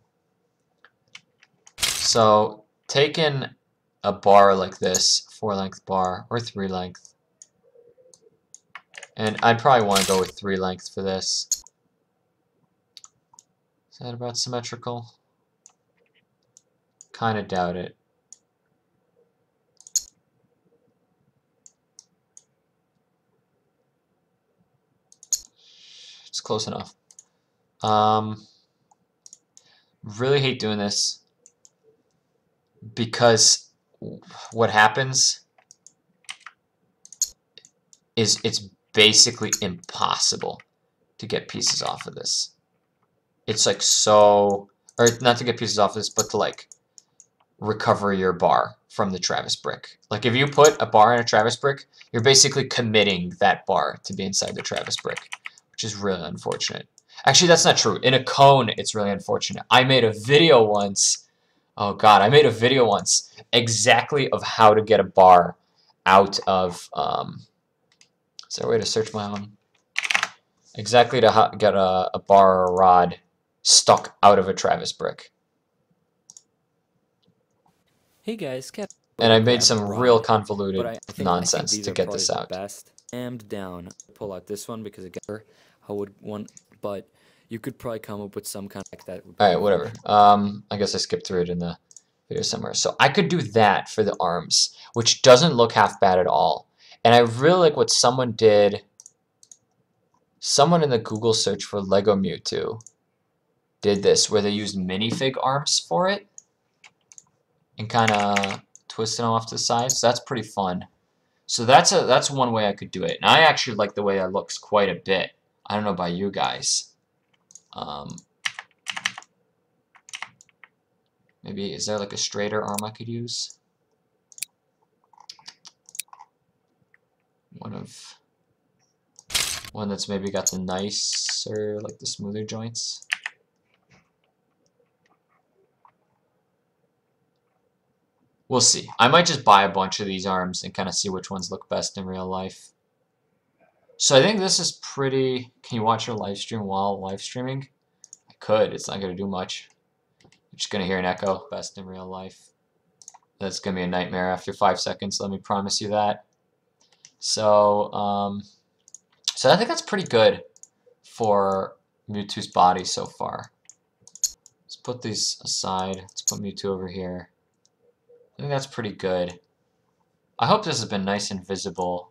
So, taking a bar like this, 4-length bar, or 3-length. And I'd probably want to go with 3-length for this. Is that about symmetrical? Kind of doubt it. It's close enough. Really hate doing this because what happens is it's basically impossible to get pieces off of this. It's like so, or not to get pieces off of this, but to like recover your bar from the Travis brick. Like if you put a bar in a Travis brick, you're basically committing that bar to be inside the Travis brick, which is really unfortunate. Actually, that's not true. In a cone, it's really unfortunate. I made a video once. Oh God, I made a video once exactly of how to get a bar out of. Is there a way to search my own? Exactly to get a bar or a rod stuck out of a Travis brick. Hey guys, and I made some real convoluted nonsense to get this out. Best. Jammed down. Pull out this one because again, I would want, but you could probably come up with some kind of like that. All right, whatever. I guess I skipped through it in the video somewhere. So I could do that for the arms, which doesn't look half bad at all. And I really like what someone did. Someone in the Google search for Lego Mewtwo did this, where they used minifig arms for it and kind of twisted them off to the side. So that's pretty fun. So that's one way I could do it. And I actually like the way that looks quite a bit. I don't know about you guys. Maybe, is there like a straighter arm I could use? One that's maybe got the nicer, like the smoother joints. We'll see. I might just buy a bunch of these arms and kind of see which ones look best in real life. So I think this is pretty... Can you watch your live stream while live streaming? I could. It's not going to do much. You're just going to hear an echo. Best in real life. That's going to be a nightmare after 5 seconds. Let me promise you that. So I think that's pretty good for Mewtwo's body so far. Let's put these aside. Let's put Mewtwo over here. I think that's pretty good. I hope this has been nice and visible.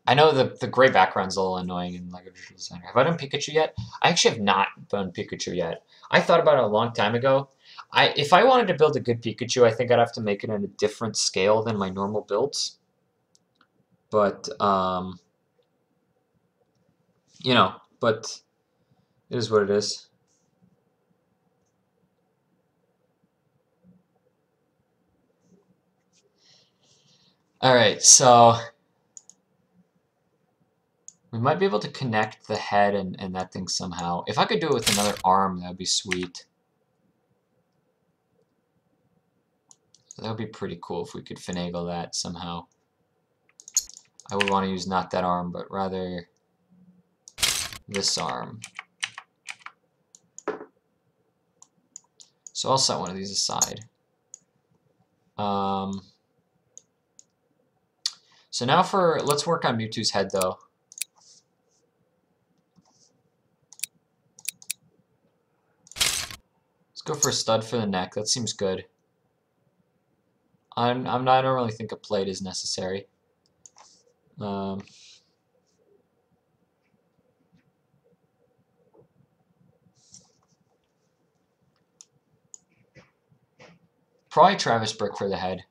I know the gray background's a little annoying in LEGO Digital Designer. Have I done Pikachu yet? I actually have not done Pikachu yet. I thought about it a long time ago. If I wanted to build a good Pikachu, I think I'd have to make it in a different scale than my normal builds. But, you know, but it is what it is. Alright, so we might be able to connect the head and that thing somehow. If I could do it with another arm, that would be sweet. That would be pretty cool if we could finagle that somehow. I would want to use not that arm, but rather this arm. So I'll set one of these aside. So now let's work on Mewtwo's head though. Let's go for a stud for the neck. That seems good. I don't really think a plate is necessary. Probably Travis brick for the head.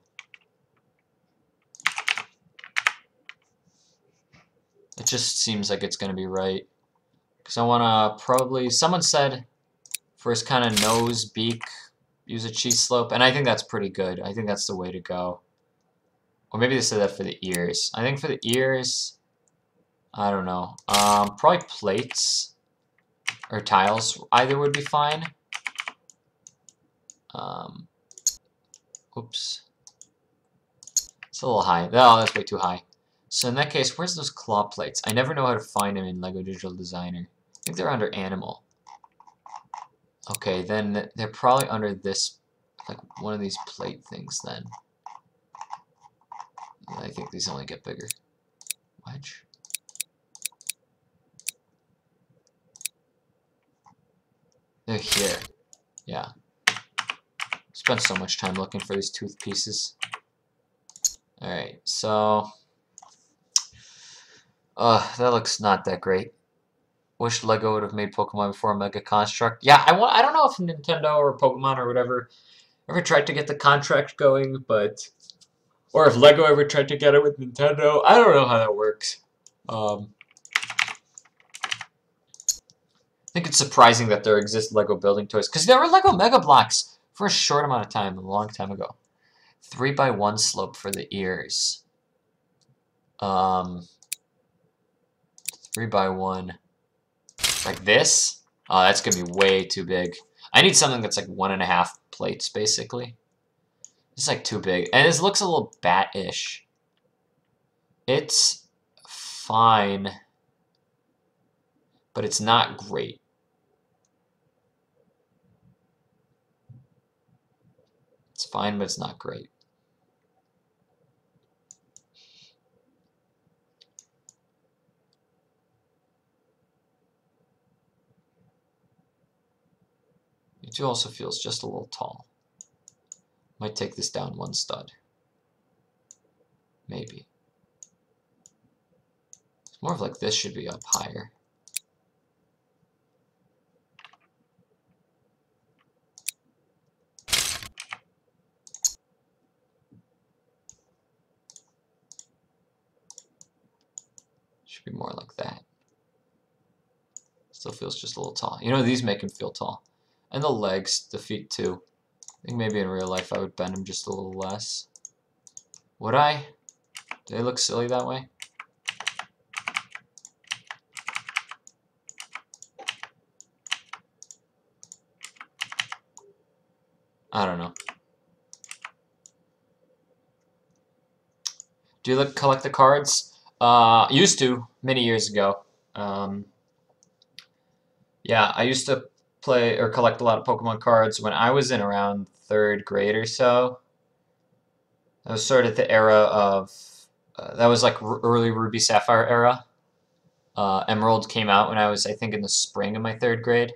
It just seems like it's going to be right. Because I want to probably... Someone said for his kind of nose, beak, use a cheese slope. And I think that's pretty good. I think that's the way to go. Or maybe they said that for the ears. I think for the ears... I don't know. Probably plates or tiles. Either would be fine. Oops. It's a little high. Oh, that's way too high. So in that case, where's those claw plates? I never know how to find them in LEGO Digital Designer. I think they're under Animal. Okay, then they're probably under this, like one of these plate things then. Yeah, I think these only get bigger. Wedge. They're here. Yeah. Spent so much time looking for these tooth pieces. Alright, so... that looks not that great. Wish LEGO would have made Pokemon before Mega Construct. Yeah, I don't know if Nintendo or Pokemon or whatever ever tried to get the contract going, but... Or if LEGO ever tried to get it with Nintendo. I don't know how that works. I think it's surprising that there exist LEGO building toys. Because there were LEGO Mega Blocks for a short amount of time, a long time ago. 3x1 slope for the ears. 3x1. Like this? Oh, that's going to be way too big. I need something that's like 1.5 plates, basically. It's like too big. And this looks a little bat-ish. It's fine. But it's not great. It's fine, but it's not great. It also feels just a little tall. Might take this down one stud. Maybe. It's more of like this should be up higher. Should be more like that. Still feels just a little tall. You know, these make him feel tall. And the legs, the feet too. I think maybe in real life I would bend him just a little less. Would I? Do they look silly that way? I don't know. Do you collect the cards? Used to, many years ago. Yeah, I used to play or collect a lot of Pokemon cards when I was in around 3rd grade or so. That was sort of the era of, that was like early Ruby Sapphire era. Emerald came out when I was, I think, in the spring of my 3rd grade.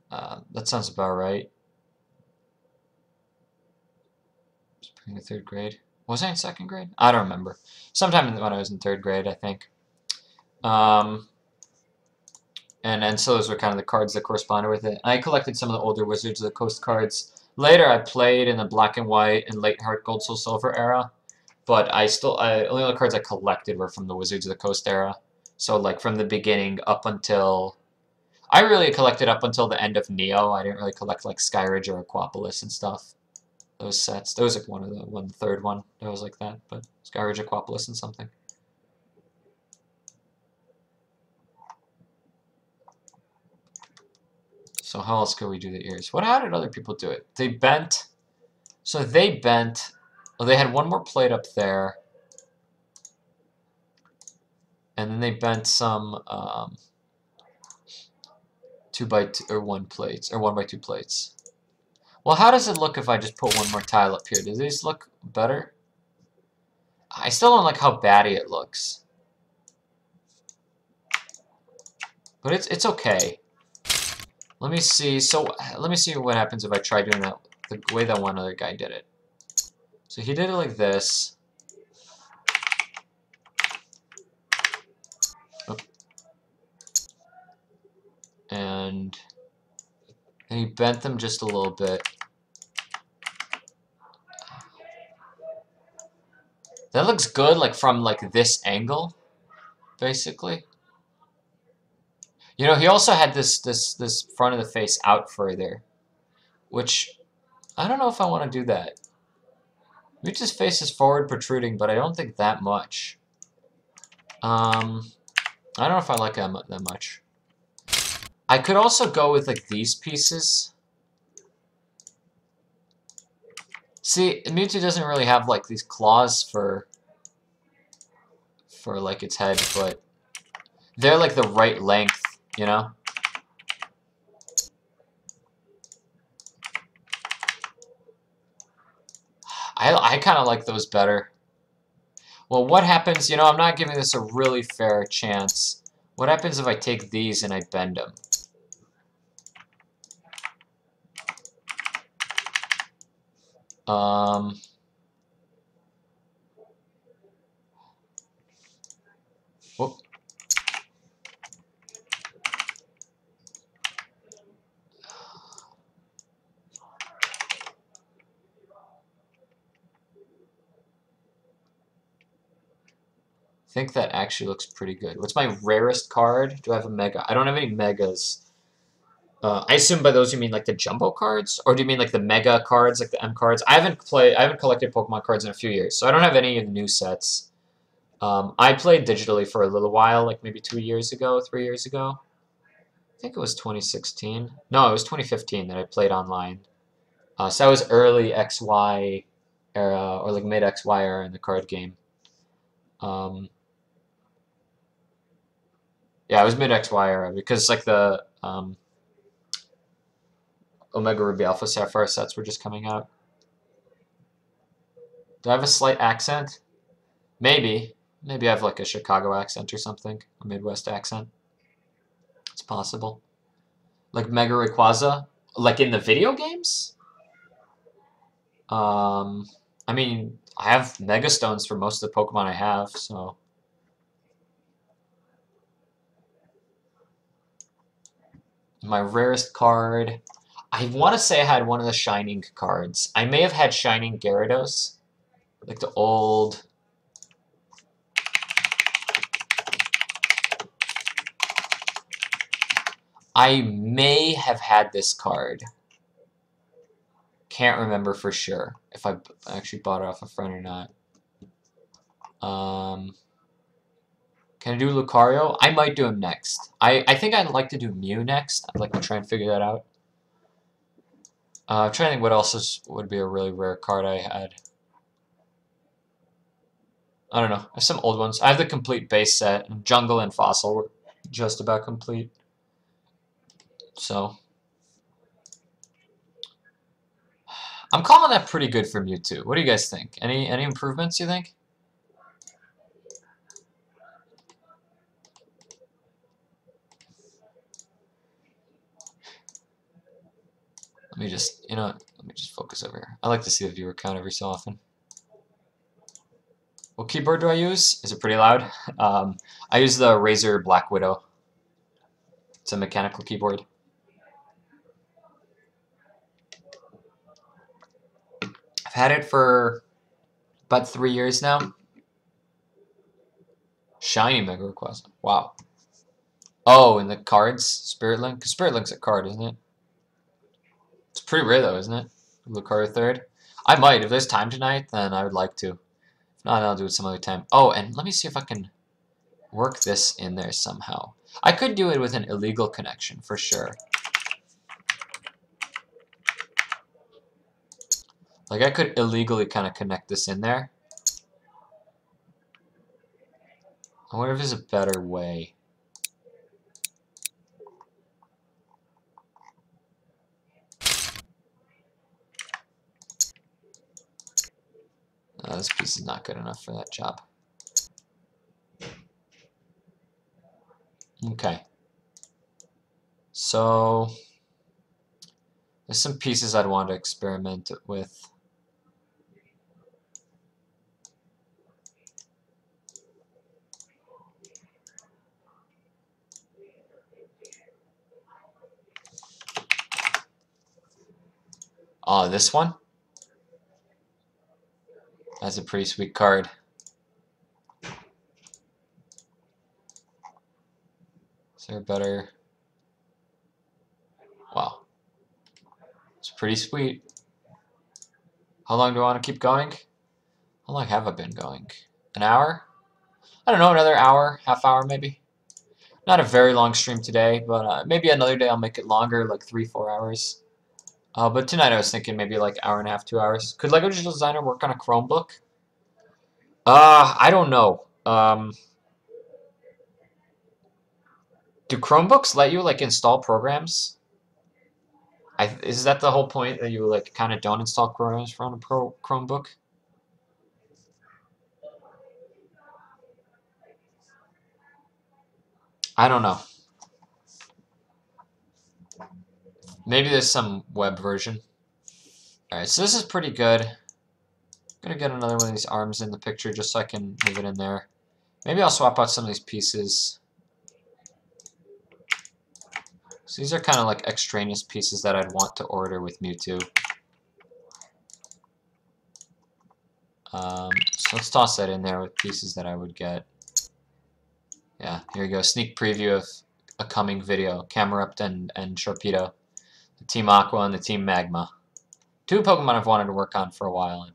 That sounds about right. Spring of 3rd grade. Was I in 2nd grade? I don't remember. Sometime when I was in 3rd grade, I think. And so those were kind of the cards that corresponded with it. I collected some of the older Wizards of the Coast cards. Later, I played in the Black and White and late Heart Gold Soul Silver era, but only the cards I collected were from the Wizards of the Coast era. So like from the beginning up until, I really collected up until the end of Neo. I didn't really collect like Skyridge or Aquapolis and stuff. Those sets. There was like one third one that was like that, but Skyridge, Aquapolis, and something. So how else could we do the ears? How did other people do it? They bent. So they bent. Oh, they had one more plate up there. And then they bent some 2x2 or 1 plates or 1x2 plates. Well, how does it look if I just put one more tile up here? Do these look better? I still don't like how batty it looks. But it's okay. Let me see. So let me see what happens if I try doing that the way that one other guy did it. So he did it like this. Oh. And he bent them just a little bit. That looks good, like from like this angle, basically. You know, he also had this front of the face out further, which I don't know if I want to do that. Maybe his face is forward protruding, but I don't think that much. I don't know if I like that much. I could also go with like these pieces. See, Mewtwo doesn't really have like these claws for like its head, but they're like the right length, you know? I kind of like those better. Well, what happens, you know, I'm not giving this a really fair chance. What happens if I take these and I bend them? Whoop. I think that actually looks pretty good. What's my rarest card? Do I have a Mega? I don't have any Megas. I assume by those you mean like the Jumbo cards? Or do you mean like the Mega cards, like the M cards? I haven't collected Pokemon cards in a few years, so I don't have any of the new sets. I played digitally for a little while, like maybe 2 years ago, 3 years ago. I think it was 2016. No, it was 2015 that I played online. So that was early XY era, or like mid XY era in the card game. Yeah, it was mid XY era because like the Omega Ruby Alpha Sapphire sets were just coming out. Do I have a slight accent? Maybe. Maybe I have like a Chicago accent or something, a Midwest accent. It's possible. Like Mega Rayquaza, like in the video games. I mean, I have Mega Stones for most of the Pokemon I have, so. My rarest card. I want to say I had one of the Shining cards. I may have had Shining Gyarados. Like the old. I may have had this card. Can't remember for sure if I actually bought it off a friend or not. Can I do Lucario? I might do him next. I think I'd like to do Mew next. I'd like to try and figure that out. I'm trying to think what else would be a really rare card I had. I don't know. I have some old ones. I have the complete base set. Jungle and Fossil were just about complete. So I'm calling that pretty good for Mewtwo. What do you guys think? Any improvements you think? Let me just, you know what? Let me just focus over here. I like to see the viewer count every so often. What keyboard do I use? Is it pretty loud? I use the Razer Black Widow. It's a mechanical keyboard. I've had it for about 3 years now. Shiny Mega Request. Wow. Oh, and the cards? Spirit Link? Spirit Link's a card, isn't it? It's pretty rare though, isn't it? Lucario third. I might. If there's time tonight, then I would like to. If not, I'll do it some other time. Oh, and let me see if I can work this in there somehow. I could do it with an illegal connection, for sure. Like, I could illegally kind of connect this in there. I wonder if there's a better way. This piece is not good enough for that job. Okay. So, there's some pieces I'd want to experiment with. Oh, this one? That's a pretty sweet card. Is there a better? Wow. It's pretty sweet. How long do I want to keep going? How long have I been going? An hour? I don't know, another hour, half hour maybe. Not a very long stream today, but maybe another day I'll make it longer, like 3-4 hours. But tonight I was thinking maybe like hour and a half, 2 hours. Could Lego Digital Designer work on a Chromebook? I don't know. Do Chromebooks let you like install programs? Is that the whole point, that you like kind of don't install programs from a Chromebook? I don't know. Maybe there's some web version. Alright, so this is pretty good. I'm gonna get another one of these arms in the picture just so I can move it in there. Maybe I'll swap out some of these pieces. So these are kind of like extraneous pieces that I'd want to order with Mewtwo. So let's toss that in there with pieces that I would get. Yeah, here we go. Sneak preview of a coming video. Camerupt and Sharpedo. The Team Aqua and the Team Magma. Two Pokemon I've wanted to work on for a while and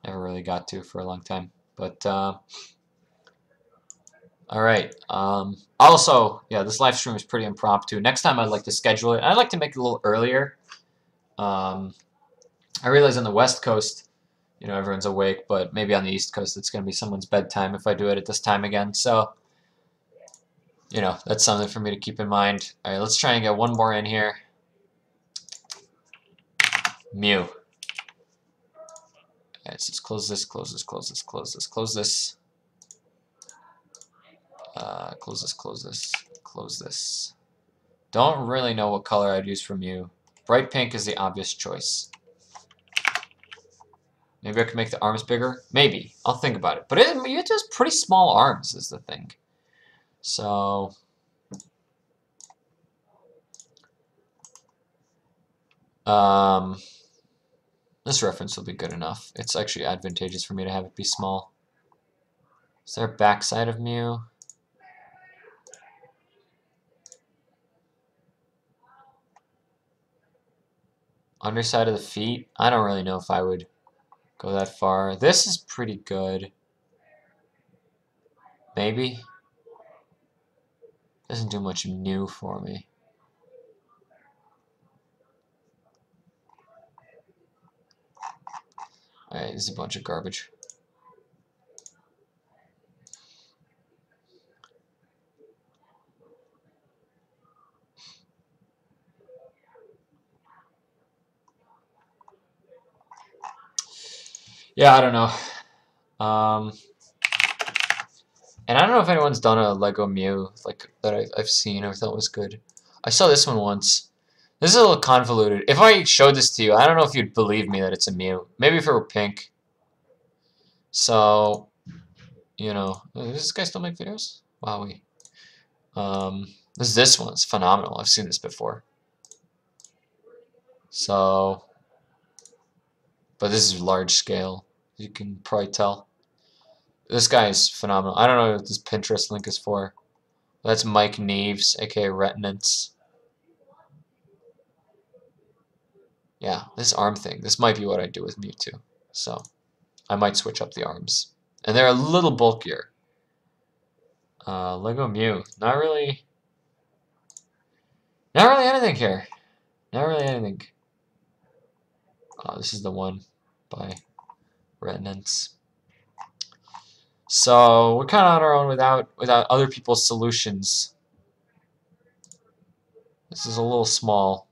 never really got to for a long time. But, alright. Also, yeah, this live stream is pretty impromptu. Next time I'd like to schedule it. I'd like to make it a little earlier. I realize on the West Coast, you know, everyone's awake, but maybe on the East Coast it's going to be someone's bedtime if I do it at this time again. So, you know, that's something for me to keep in mind. Alright, let's try and get one more in here. Mew. Alright, so let's close this, close this, close this, close this, close this. Close this, close this, close this. Don't really know what color I'd use for Mew. Bright pink is the obvious choice. Maybe I could make the arms bigger? Maybe. I'll think about it. But it has pretty small arms is the thing. So... this reference will be good enough. It's actually advantageous for me to have it be small. Is there a backside of Mew? Underside of the feet. I don't really know if I would go that far. This is pretty good. Maybe. Doesn't do much new for me. Alright, this is a bunch of garbage. Yeah, I don't know. And I don't know if anyone's done a Lego Mew like that I've seen or thought was good. I saw this one once. This is a little convoluted. If I showed this to you, I don't know if you'd believe me that it's a Mew. Maybe if it were pink. So, you know, does this guy still make videos? Wow, this one's phenomenal. I've seen this before. So, but this is large scale. You can probably tell. This guy is phenomenal. I don't know what this Pinterest link is for. That's Mike Neves, aka Retinance. Yeah, this arm thing. This might be what I do with Mewtwo. So, I might switch up the arms. And they're a little bulkier. Lego Mew. Not really anything here. Not really anything. Oh, this is the one by Retinance. So we're kind of on our own without other people's solutions. This is a little small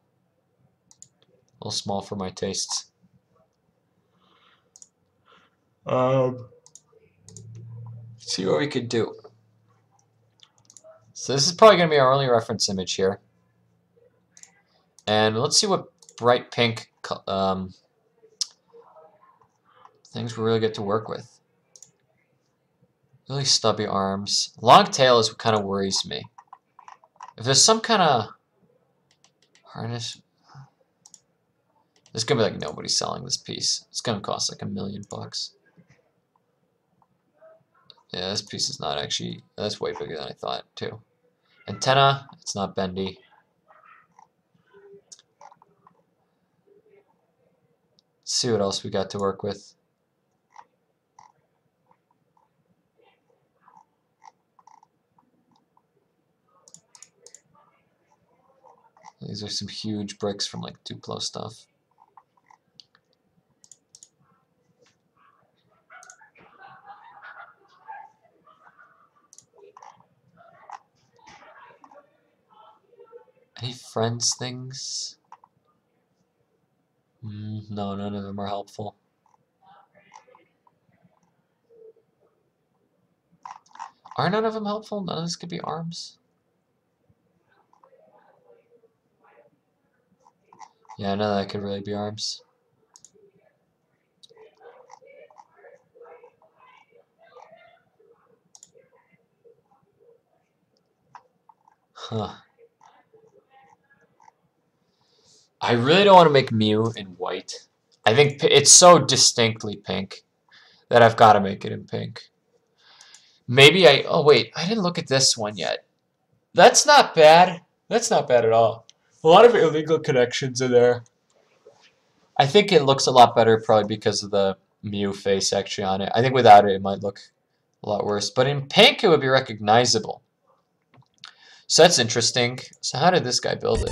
for my tastes. Let's see what we could do. So this is probably going to be our only reference image here. And let's see what bright pink things we really get to work with. Really stubby arms. Long tail is what kind of worries me. If there's some kind of harness, there's gonna be like nobody selling this piece. It's gonna cost like $1 million. Yeah, this piece is not actually. That's way bigger than I thought too. Antenna, it's not bendy. Let's see what else we got to work with. These are some huge bricks from like Duplo stuff. Any friends things? No, none of them are helpful. Are none of them helpful? None of this could be arms? Yeah, none of that could really be arms. Huh. I really don't want to make Mew in white. I think it's so distinctly pink that I've got to make it in pink. Maybe oh wait, I didn't look at this one yet. That's not bad. That's not bad at all. A lot of illegal connections in there. I think it looks a lot better probably because of the Mew face actually on it. I think without it, it might look a lot worse. But in pink, it would be recognizable. So that's interesting. So how did this guy build it?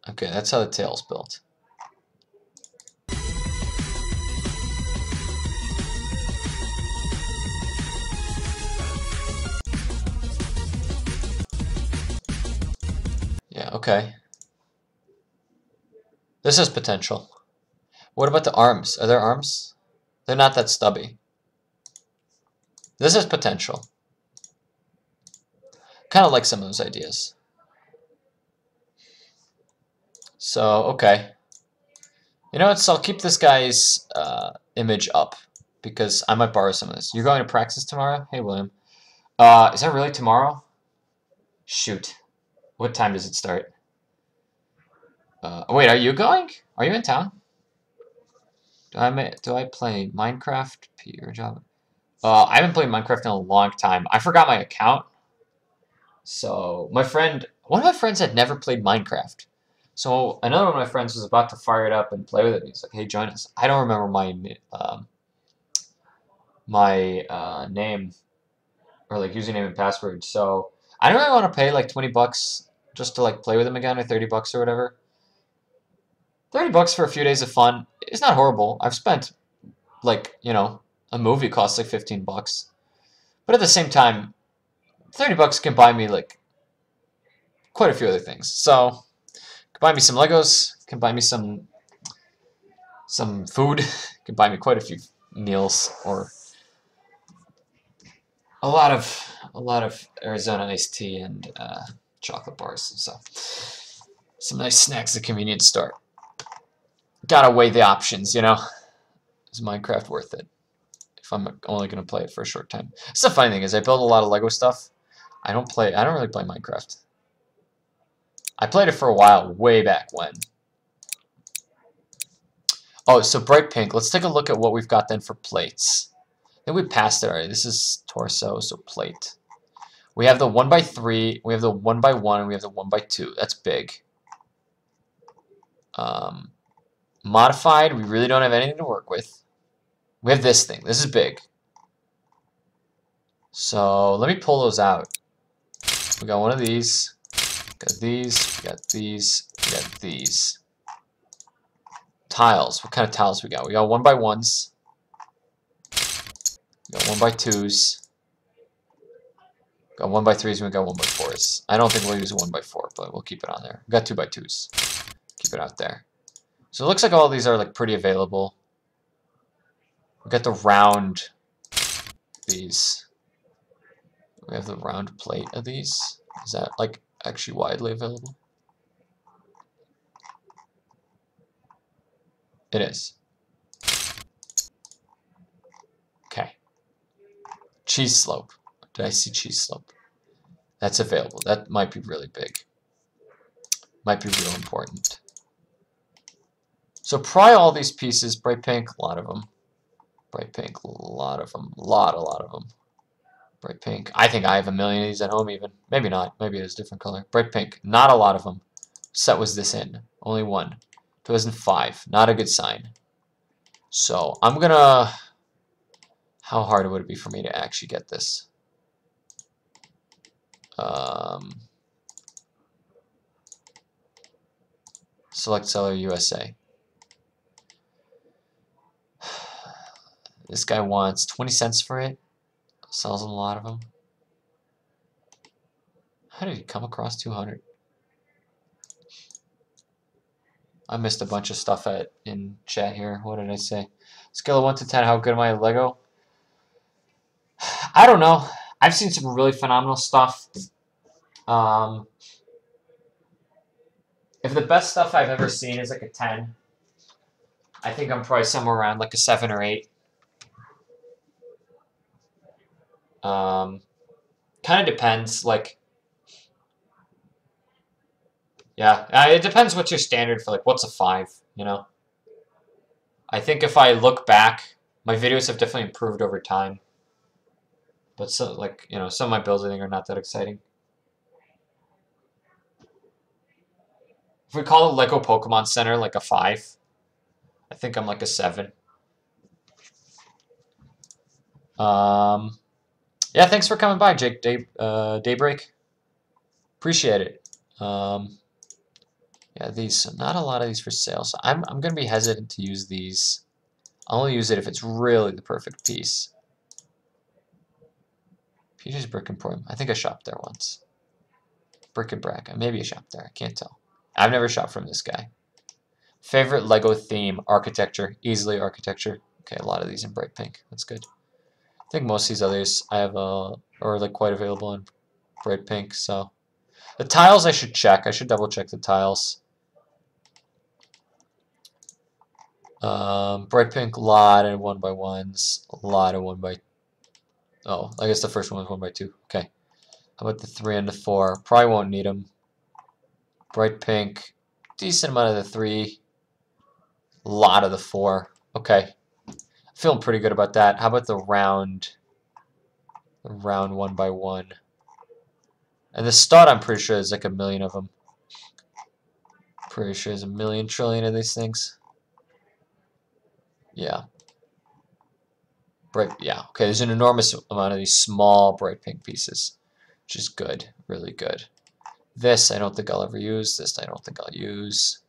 Okay, that's how the tail's built. Yeah, okay. This has potential. What about the arms? Are there arms? They're not that stubby. This has potential. Kind of like some of those ideas. So, okay. You know what? So I'll keep this guy's image up because I might borrow some of this. You're going to practice tomorrow? Hey, William. Is that really tomorrow? Shoot. What time does it start? Wait, are you going? Are you in town? Do I play Minecraft or Java? I haven't played Minecraft in a long time. I forgot my account. So one of my friends had never played Minecraft. So another one of my friends was about to fire it up and play with it. He's like, "Hey, join us." I don't remember my name or like username and password. So I don't really want to pay like 20 bucks just to like play with him again, or 30 bucks or whatever. 30 bucks for a few days of fun is not horrible. I've spent like, a movie costs like 15 bucks. But at the same time, 30 bucks can buy me like quite a few other things. So, can buy me some Legos, can buy me some food, can buy me quite a few meals or a lot of Arizona iced tea and chocolate bars. So, some nice snacks at convenience store. Gotta weigh the options, Is Minecraft worth it? If I'm only gonna play it for a short time. That's the funny thing is I build a lot of Lego stuff. I don't really play Minecraft. I played it for a while, way back when. Oh, so bright pink. Let's take a look at what we've got then for plates. I think we passed it already. This is torso, so plate. We have the 1x3, we have the 1x1, and we have the 1x2. That's big. Modified, we really don't have anything to work with. We have this thing. This is big. So let me pull those out. We got one of these. We got these. We got these. We got these. Tiles. What kind of tiles we got? We got 1x1s. We got 1x2s. We got 1x3s and we got 1x4s. I don't think we'll use a 1x4, but we'll keep it on there. We got 2x2s. Keep it out there. So it looks like all of these are like pretty available. We got the round these. We have the round plate of these. Is that like actually widely available? It is. Okay. Cheese slope. Did I see cheese slope? That's available. That might be really big. Might be real important. So pry all these pieces. Bright pink, a lot of them. Bright pink, a lot of them. A lot of them. Bright pink. I think I have a million of these at home even. Maybe not. Maybe it's a different color. Bright pink. Not a lot of them. Set was this in? Only one. 2005. Not a good sign. So I'm gonna... How hard would it be for me to actually get this? Select seller USA. This guy wants 20 cents for it. Sells a lot of them. How did he come across 200? I missed a bunch of stuff in chat here. What did I say? Scale of 1 to 10, how good am I at Lego? I don't know. I've seen some really phenomenal stuff. If the best stuff I've ever seen is like a 10, I think I'm probably somewhere around like a 7 or 8. Kind of depends. Like, yeah, it depends what's your standard for like what's a 5. I think if I look back, my videos have definitely improved over time. But so, like, some of my builds I think are not that exciting. If we call it Lego Pokemon Center like a 5, I think I'm like a 7. Yeah, thanks for coming by, Jake Daybreak. Appreciate it. Yeah, so not a lot of these for sale, so I'm gonna be hesitant to use these. I'll only use it if it's really the perfect piece. Peter's Brick Emporium. I think I shopped there once. Brick and Brack. Maybe I shopped there. I can't tell. I've never shopped from this guy. Favorite Lego theme? Architecture. Easily architecture. Okay, a lot of these in bright pink. That's good. I think most of these others I have are like quite available in bright pink. So the tiles I should check. I should double check the tiles. Bright pink, a lot of 1x1s, a lot of 1x. Oh, I guess the first one was 1x2. Okay. How about the 3 and the 4? Probably won't need them. Bright pink, decent amount of the 3, a lot of the 4. Okay. Feeling pretty good about that. How about the round 1x1? And the stud, I'm pretty sure there's like a million of them. Pretty sure there's a million trillion of these things. Yeah. Bright, yeah. Okay, there's an enormous amount of these small bright pink pieces, which is good, really good. This I don't think I'll ever use. This I don't think I'll use.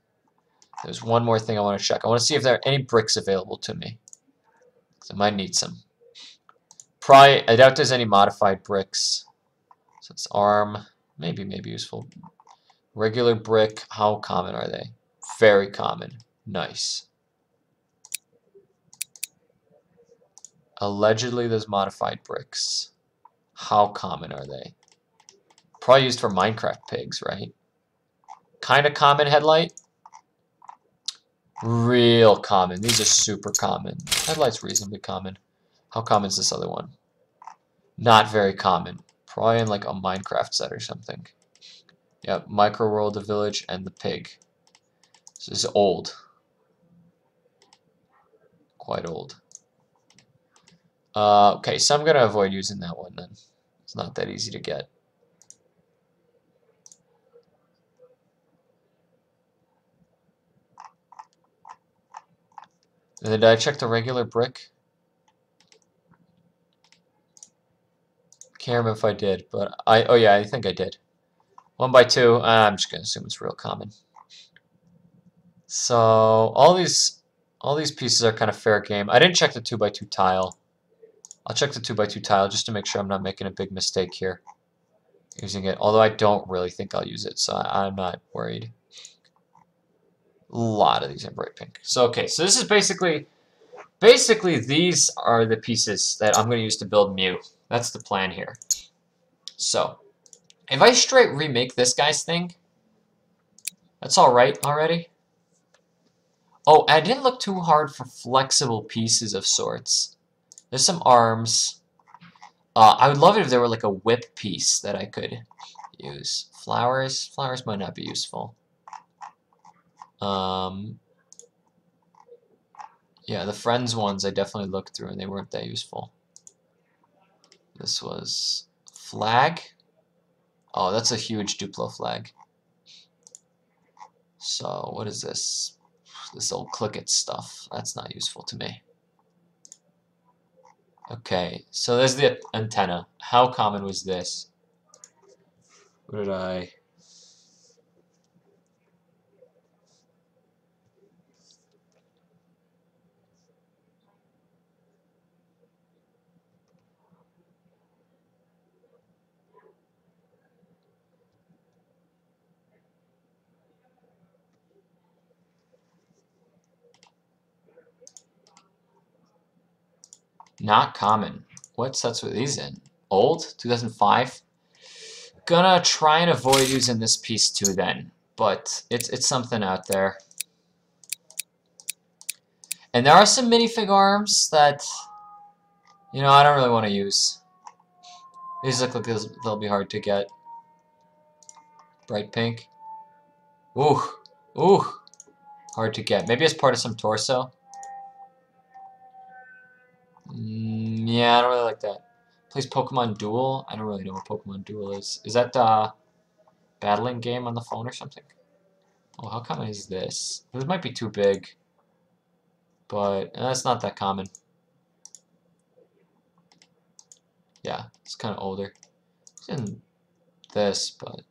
There's one more thing I want to check. I want to see if there are any bricks available to me. I might need some. Probably, I doubt there's any modified bricks. So it's arm, maybe useful. Regular brick, how common are they? Very common. Nice. Allegedly, there's modified bricks. How common are they? Probably used for Minecraft pigs, right? Kind of common headlight. Real common. These are super common. Headlight's reasonably common. How common is this other one? Not very common. Probably in like a Minecraft set or something. Yep, Micro World, the village, and the pig. This is old. Quite old. Okay, so I'm going to avoid using that one then. It's not that easy to get. And then did I check the regular brick? Can't remember if I did, but oh yeah, I think I did. 1 by 2, I'm just going to assume it's real common. So all these pieces are kind of fair game. I didn't check the 2 by 2 tile. I'll check the 2 by 2 tile just to make sure I'm not making a big mistake here using it. Although I don't really think I'll use it, so I'm not worried. A lot of these are bright pink. So okay, so this is basically these are the pieces that I'm going to use to build Mew. That's the plan here. So if I straight remake this guy's thing, that's all right already. Oh, I didn't look too hard for flexible pieces of sorts. There's some arms. I would love it if there were like a whip piece that I could use. Flowers? Flowers might not be useful. Yeah, the friends ones I definitely looked through and they weren't that useful. This was flag. Oh, that's a huge Duplo flag. So what is this? This old click it stuff. That's not useful to me. Okay, so there's the antenna. How common was this? What did I... Not common. What sets were these in? Old? 2005? Gonna try and avoid using this piece too then. But it's something out there. And there are some minifig arms that, you know, I don't really want to use. These look like they'll be hard to get. Bright pink. Ooh. Ooh. Hard to get. Maybe as part of some torso. Yeah, I don't really like that. Plays Pokemon Duel. I don't really know what Pokemon Duel is. Is that the battling game on the phone or something? Oh, how common is this? This might be too big. But that's not that common. Yeah, it's kind of older. It's in this, but...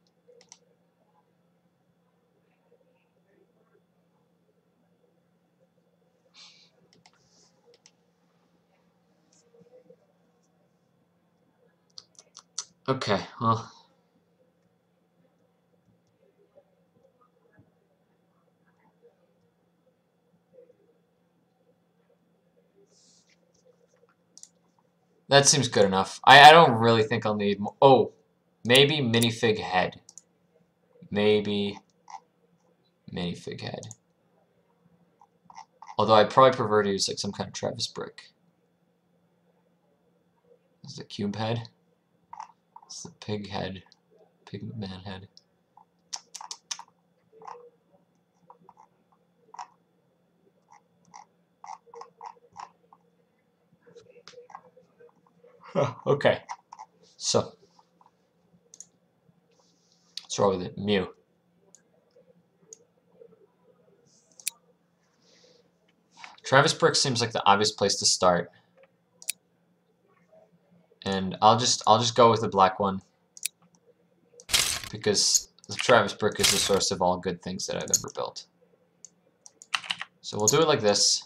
Okay, well... That seems good enough. I don't really think I'll need more. Oh, maybe minifig head. Maybe minifig head. Although I'd probably prefer to use like some kind of Travis brick. This is the cube head. This is the pig head. Pig man head. Okay. So roll with it. Mew. Travis Brick seems like the obvious place to start. And I'll just go with the black one. Because the Travis Brick is the source of all good things that I've ever built. So we'll do it like this.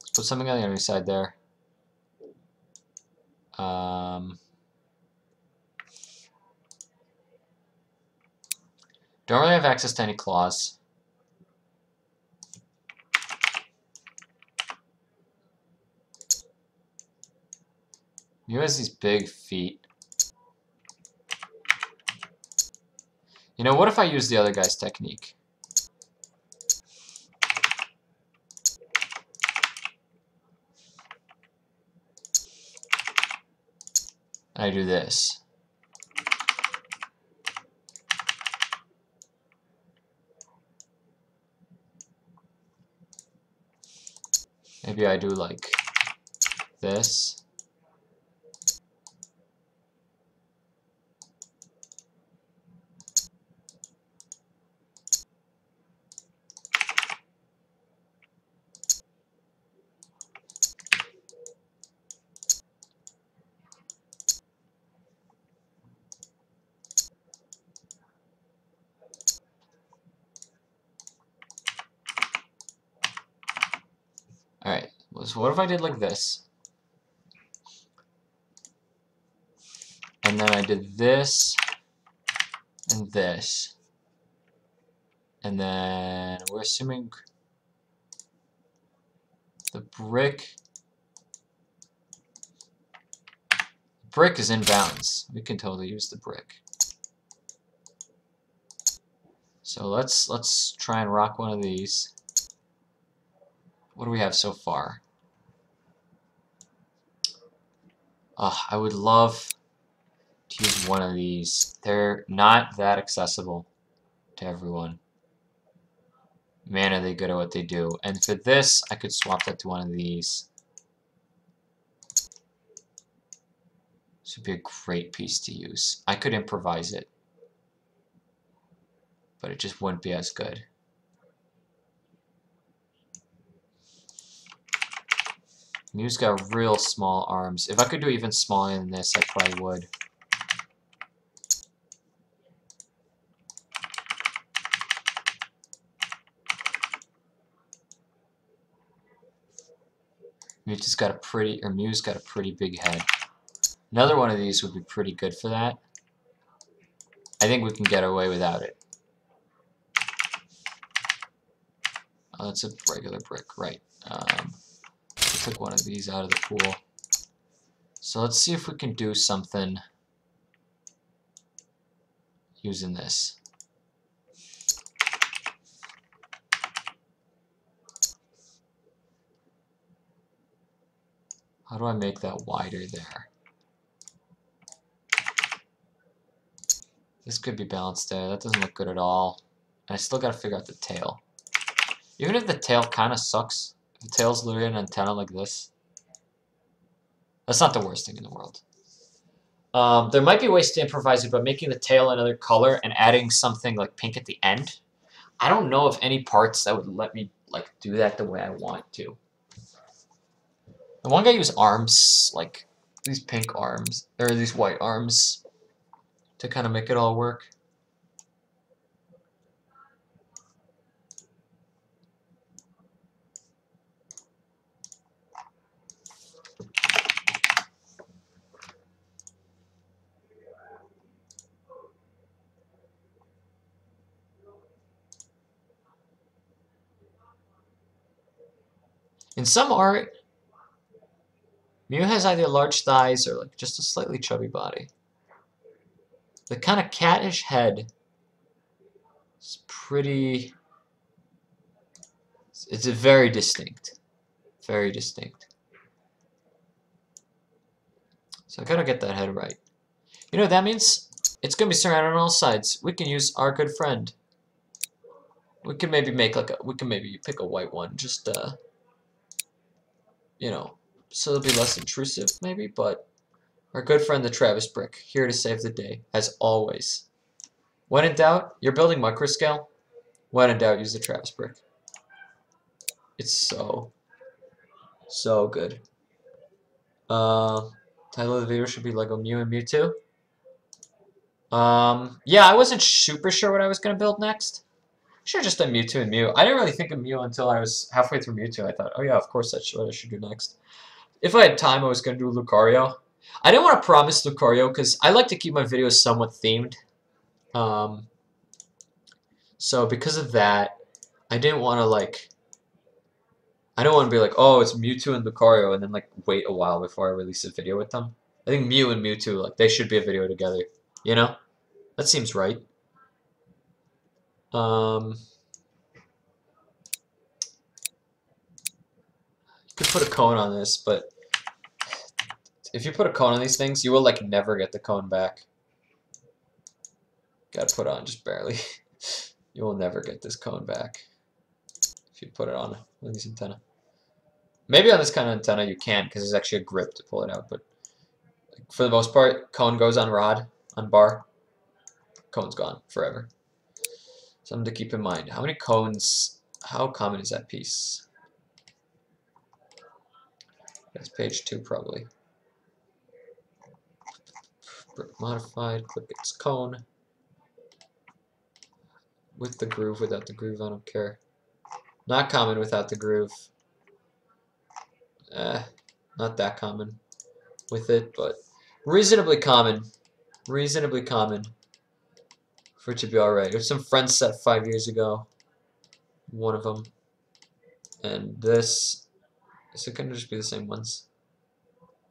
Let's put something on the enemy side there. Don't really have access to any claws. Mew has these big feet. You know, what if I use the other guy's technique? And I do this. Maybe I do like this. Alright, so what if I did like this? And then I did this, and this. And then we're assuming the brick is in bounds. We can totally use the brick. So let's try and rock one of these. What do we have so far? I would love to use one of these. They're not that accessible to everyone. Man, are they good at what they do. And for this, I could swap that to one of these. This would be a great piece to use. I could improvise it, but it just wouldn't be as good. Mew's got real small arms. If I could do even smaller than this, I probably would. Mew's got a pretty big head. Another one of these would be pretty good for that. I think we can get away without it. Oh, that's a regular brick, right. Took one of these out of the pool. So let's see if we can do something using this. How do I make that wider there? This could be balanced there. That doesn't look good at all. And I still gotta figure out the tail. Even if the tail kind of sucks, the tail's literally an antenna like this. That's not the worst thing in the world. There might be ways to improvise it by making the tail another color and adding something like pink at the end. I don't know of any parts that would let me like do that the way I want to. The one guy used arms, like these pink arms, or these white arms, to kind of make it all work. In some art, Mew has either large thighs or like just a slightly chubby body. The kind of cattish head is pretty... It's very distinct. Very distinct. So I gotta get that head right. You know what that means? It's gonna be surrounded on all sides. We can use our good friend. We can maybe make like a... We can maybe pick a white one. Just you know, so it'll be less intrusive maybe, but our good friend the Travis brick, here to save the day, as always. When in doubt, you're building microscale. When in doubt, use the Travis brick. It's so good. Title of the video should be Lego Mew and Mewtwo. Yeah, I wasn't super sure what I was gonna build next. Should have just done Mewtwo and Mew. I didn't really think of Mew until I was halfway through Mewtwo. I thought, oh yeah, of course that's what I should do next. If I had time, I was gonna do Lucario. I didn't want to promise Lucario because I like to keep my videos somewhat themed. So because of that, I didn't want to like. I don't want to be like, oh, it's Mewtwo and Lucario, and then like wait a while before I release a video with them. I think Mew and Mewtwo, like they should be a video together. You know, that seems right. You could put a cone on this, but if you put a cone on these things, you will like never get the cone back. Gotta put on just barely. You will never get this cone back if you put it on these antenna. Maybe on this kind of antenna you can, because there's actually a grip to pull it out, but for the most part, cone goes on rod, on bar. Cone's gone forever. Something to keep in mind. How many cones, how common is that piece? That's page 2 probably. Brick modified, click its cone. With the groove, without the groove, I don't care. Not common without the groove. Not that common with it, but reasonably common. Reasonably common for it to be alright. There's some friends set 5 years ago. One of them. And this, is it gonna just be the same ones?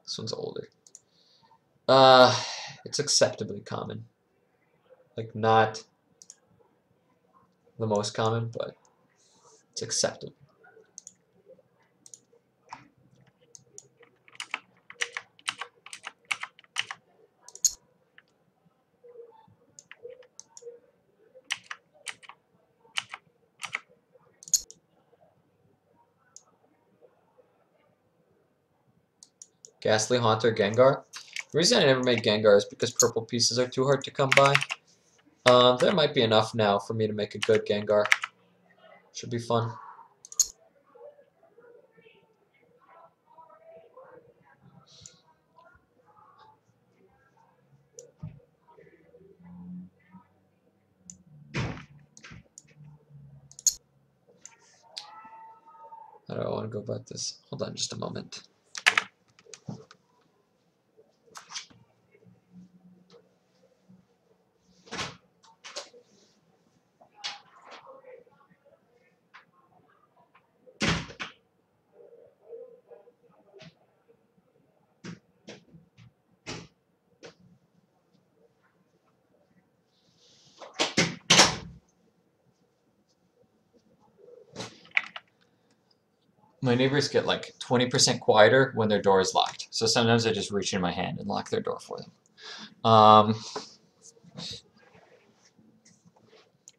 This one's older. It's acceptably common. Like not the most common, but it's acceptable. Ghastly Haunter Gengar. The reason I never made Gengar is because purple pieces are too hard to come by. There might be enough now for me to make a good Gengar. Should be fun. How do I want to go about this? Hold on just a moment. My neighbors get like 20% quieter when their door is locked. So sometimes I just reach in my hand and lock their door for them.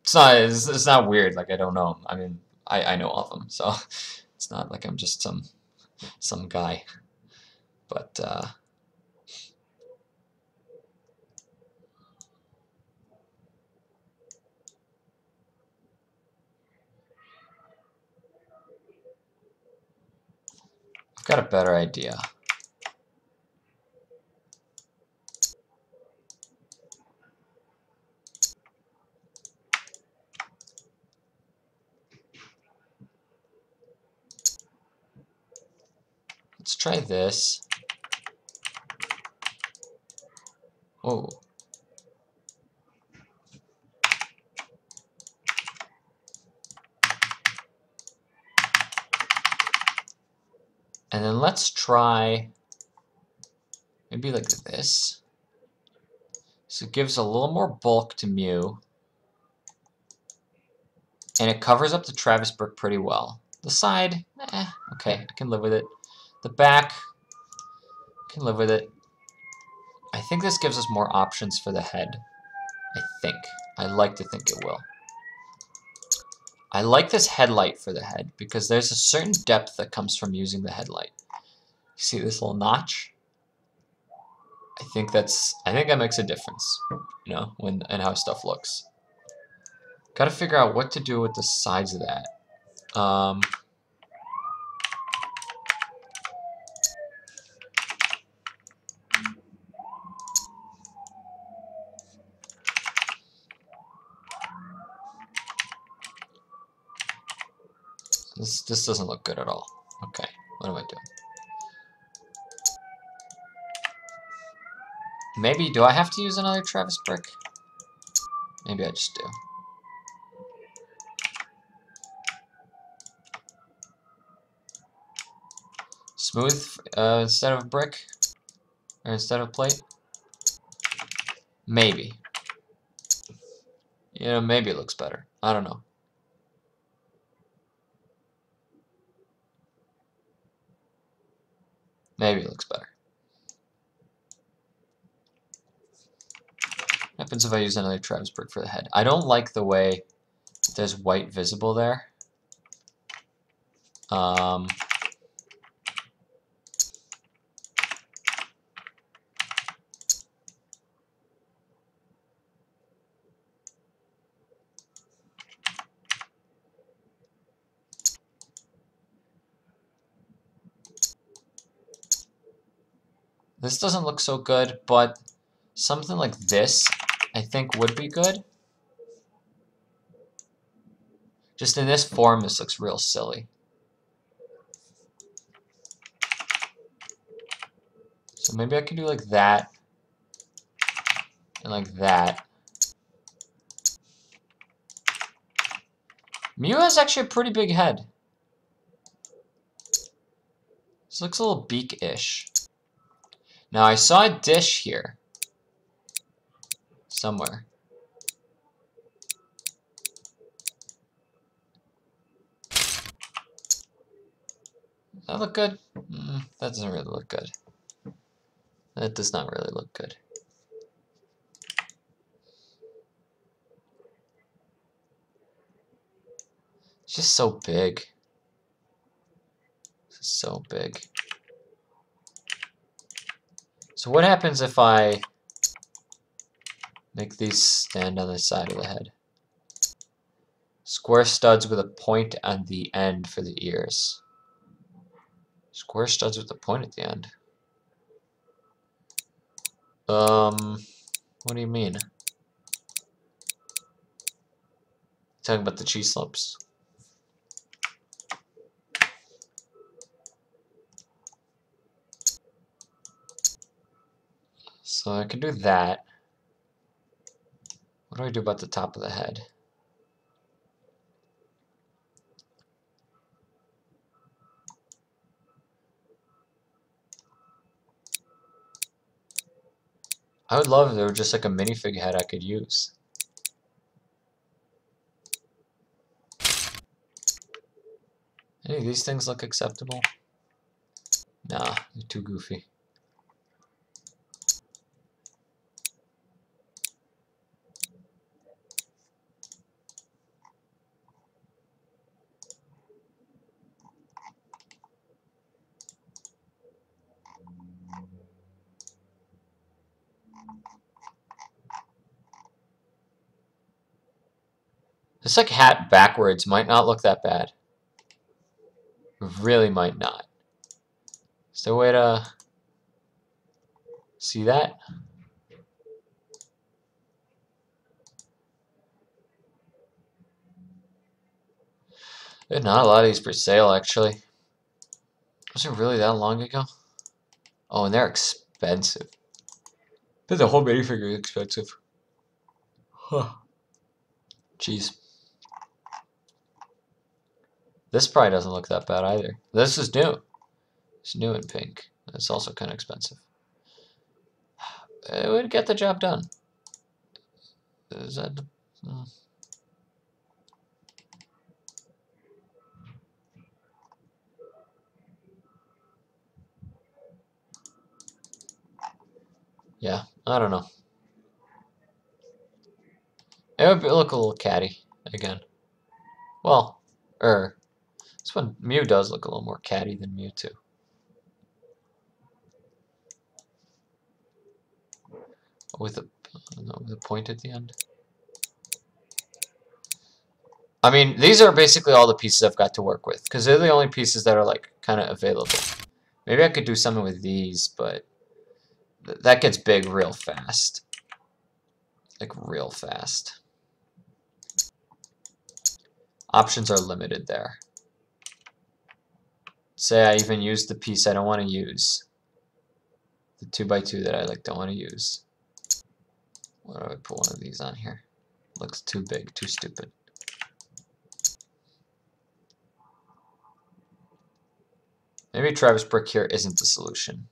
It's not weird. Like I don't know them. I mean, I know of them, so it's not like I'm just some guy. But I've got a better idea. Let's try this. Oh. And then let's try maybe like this. So it gives a little more bulk to Mew. And it covers up the Travis brick pretty well. The side, okay, I can live with it. The back, can live with it. I think this gives us more options for the head. I think. I like to think it will. I like this headlight for the head because there's a certain depth that comes from using the headlight. See this little notch? I think that makes a difference, you know, when and how stuff looks. Got to figure out what to do with the sides of that. This doesn't look good at all. Okay, what am I doing? Maybe, do I have to use another Travis brick? Maybe I just do. Smooth instead of brick? Or instead of plate? Maybe. You know, maybe it looks better. I don't know. Maybe it looks better. What happens if I use another Travis brick for the head? I don't like the way there's white visible there. This doesn't look so good, but something like this I think would be good. Just in this form, this looks real silly. So maybe I can do like that, and like that. Mew has actually a pretty big head. This looks a little beak-ish. Now I saw a dish here. Somewhere. Does that look good? That doesn't really look good. That does not really look good. It's just so big. It's so big. So what happens if I make these stand on the side of the head? Square studs with a point on the end for the ears. Square studs with a point at the end. What do you mean? Talking about the cheese slopes. So I can do that. What do I do about the top of the head? I would love if there were just like a minifig head I could use. Any of these things look acceptable? Nah, they're too goofy. This like hat backwards might not look that bad. It really might not. Is there a way to see that? There's not a lot of these for sale actually. Was it really that long ago? Oh, and they're expensive. But the whole minifigure is expensive. Huh. Jeez. This probably doesn't look that bad either. This is new. It's new in pink. It's also kind of expensive. It would get the job done. Is that... Yeah, I don't know. It would look a little catty again. Well, this one Mew does look a little more catty than Mewtwo. with a point at the end. I mean, these are basically all the pieces I've got to work with, because they're the only pieces that are, like, kind of available. Maybe I could do something with these, but that gets big real fast. Like, real fast. Options are limited there. Say I even use the piece I don't want to use. The 2x2 that I, like, don't want to use. What do I put one of these on here? Looks too big, too stupid. Maybe Travis Brick here isn't the solution.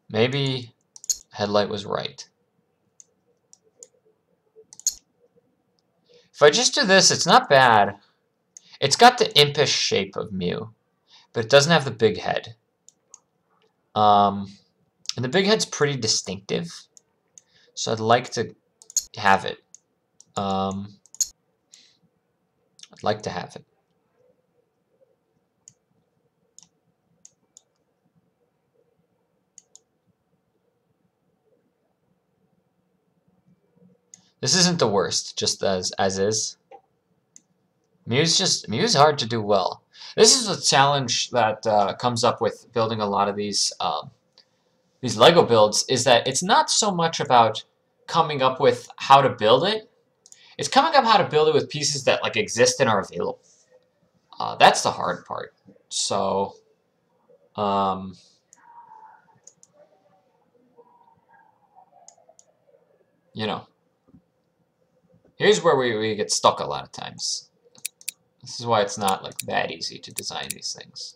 Maybe Headlight was right. If I just do this, it's not bad. It's got the impish shape of Mew, but it doesn't have the big head. And the big head's pretty distinctive, so I'd like to have it. I'd like to have it. This isn't the worst, just as is. Mew's hard to do well. This is a challenge that comes up with building a lot of these Lego builds, is that it's not so much about coming up with how to build it. It's coming up how to build it with pieces that like exist and are available. That's the hard part. So, you know, here's where we get stuck a lot of times. This is why it's not like that easy to design these things.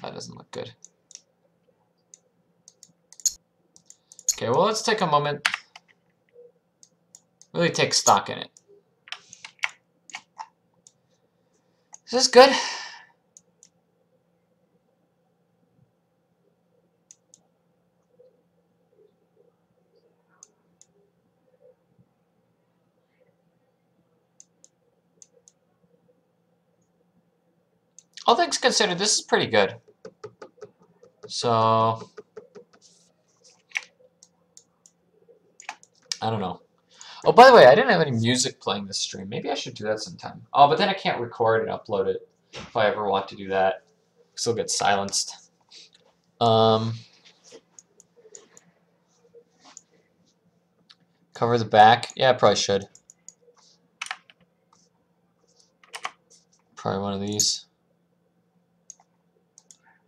That doesn't look good. Okay, well, let's take a moment. Really take stock in it. Is this good? All things considered, this is pretty good. So, I don't know. Oh, by the way, I didn't have any music playing this stream. Maybe I should do that sometime. Oh, but then I can't record and upload it if I ever want to do that. Still get silenced. Cover the back. Yeah, I probably should. Probably one of these.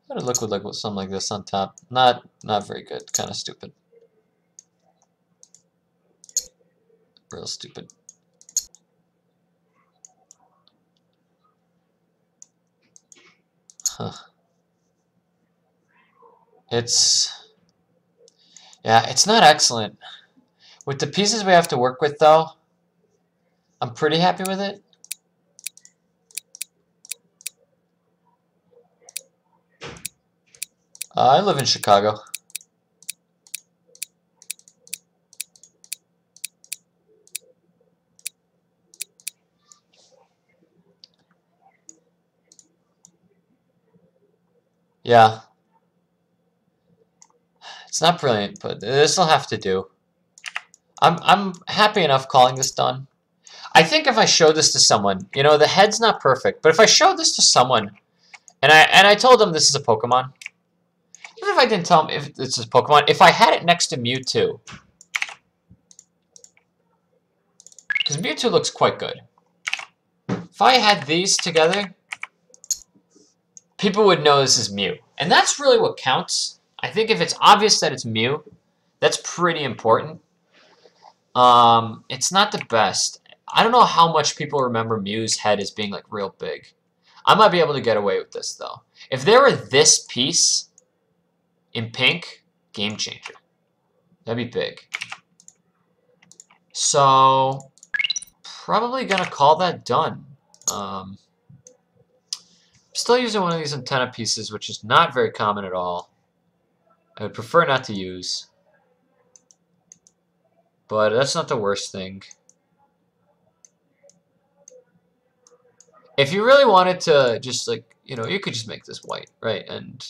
Got a liquid like something like this on top. Not very good. Kind of stupid. Real stupid. Huh. Yeah, it's not excellent. With the pieces we have to work with, though, I'm pretty happy with it. I live in Chicago. Yeah. It's not brilliant, but this'll have to do. I'm happy enough calling this done. I think if I show this to someone, you know, the head's not perfect, but if I show this to someone, and I told them this is a Pokemon, even if I didn't tell them if this is a Pokemon, if I had it next to Mewtwo, because Mewtwo looks quite good. If I had these together, people would know this is Mew. And that's really what counts. I think if it's obvious that it's Mew, that's pretty important. It's not the best. I don't know how much people remember Mew's head as being like real big. I might be able to get away with this though. If there were this piece in pink, game changer. That'd be big. So probably gonna call that done. Still using one of these antenna pieces, which is not very common at all. I would prefer not to use, but that's not the worst thing. If you really wanted to just, like, you know, you could just make this white, right? And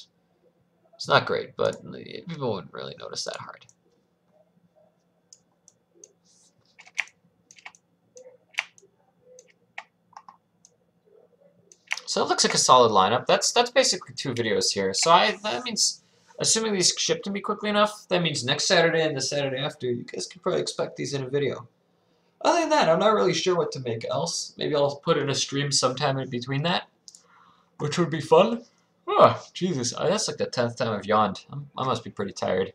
it's not great, but people wouldn't really notice that hard. So it looks like a solid lineup. That's basically 2 videos here. So that means, assuming these ship to me quickly enough, that means next Saturday and the Saturday after, you guys can probably expect these in a video. Other than that, I'm not really sure what to make else. Maybe I'll put in a stream sometime in between that, which would be fun. Oh, Jesus, that's like the 10th time I've yawned. I must be pretty tired.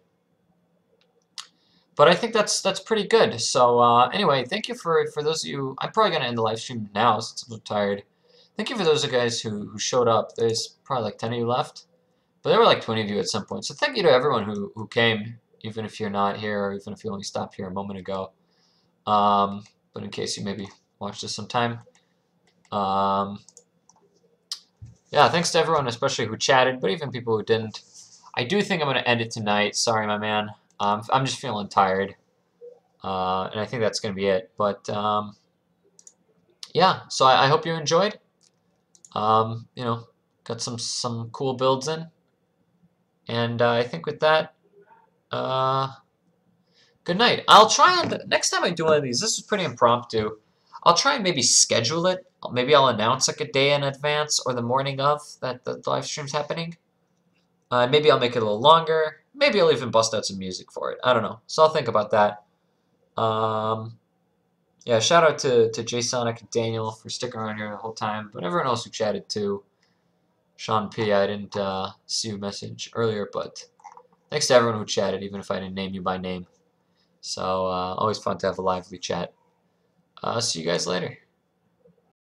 But I think that's pretty good. So anyway, thank you for those of you. I'm probably gonna end the live stream now since I'm so tired. Thank you for those of you guys who showed up. There's probably like 10 of you left, but there were like 20 of you at some point. So thank you to everyone who came, even if you're not here, or even if you only stopped here a moment ago. But in case you maybe watched this sometime. Yeah, thanks to everyone, especially who chatted, but even people who didn't. I do think I'm going to end it tonight. Sorry, my man. I'm just feeling tired. And I think that's going to be it. But, yeah, so I hope you enjoyed. You know, got some cool builds in. And I think with that, good night. I'll try and next time I do one of these, this is pretty impromptu. I'll try and maybe schedule it. Maybe I'll announce like a day in advance or the morning of that the live stream's happening. Maybe I'll make it a little longer. Maybe I'll even bust out some music for it. I don't know. So I'll think about that. Yeah, shout out to JSonic and Daniel for sticking around here the whole time, but everyone else who chatted too. Sean P, I didn't see your message earlier, but thanks to everyone who chatted, even if I didn't name you by name. So always fun to have a lively chat. See you guys later.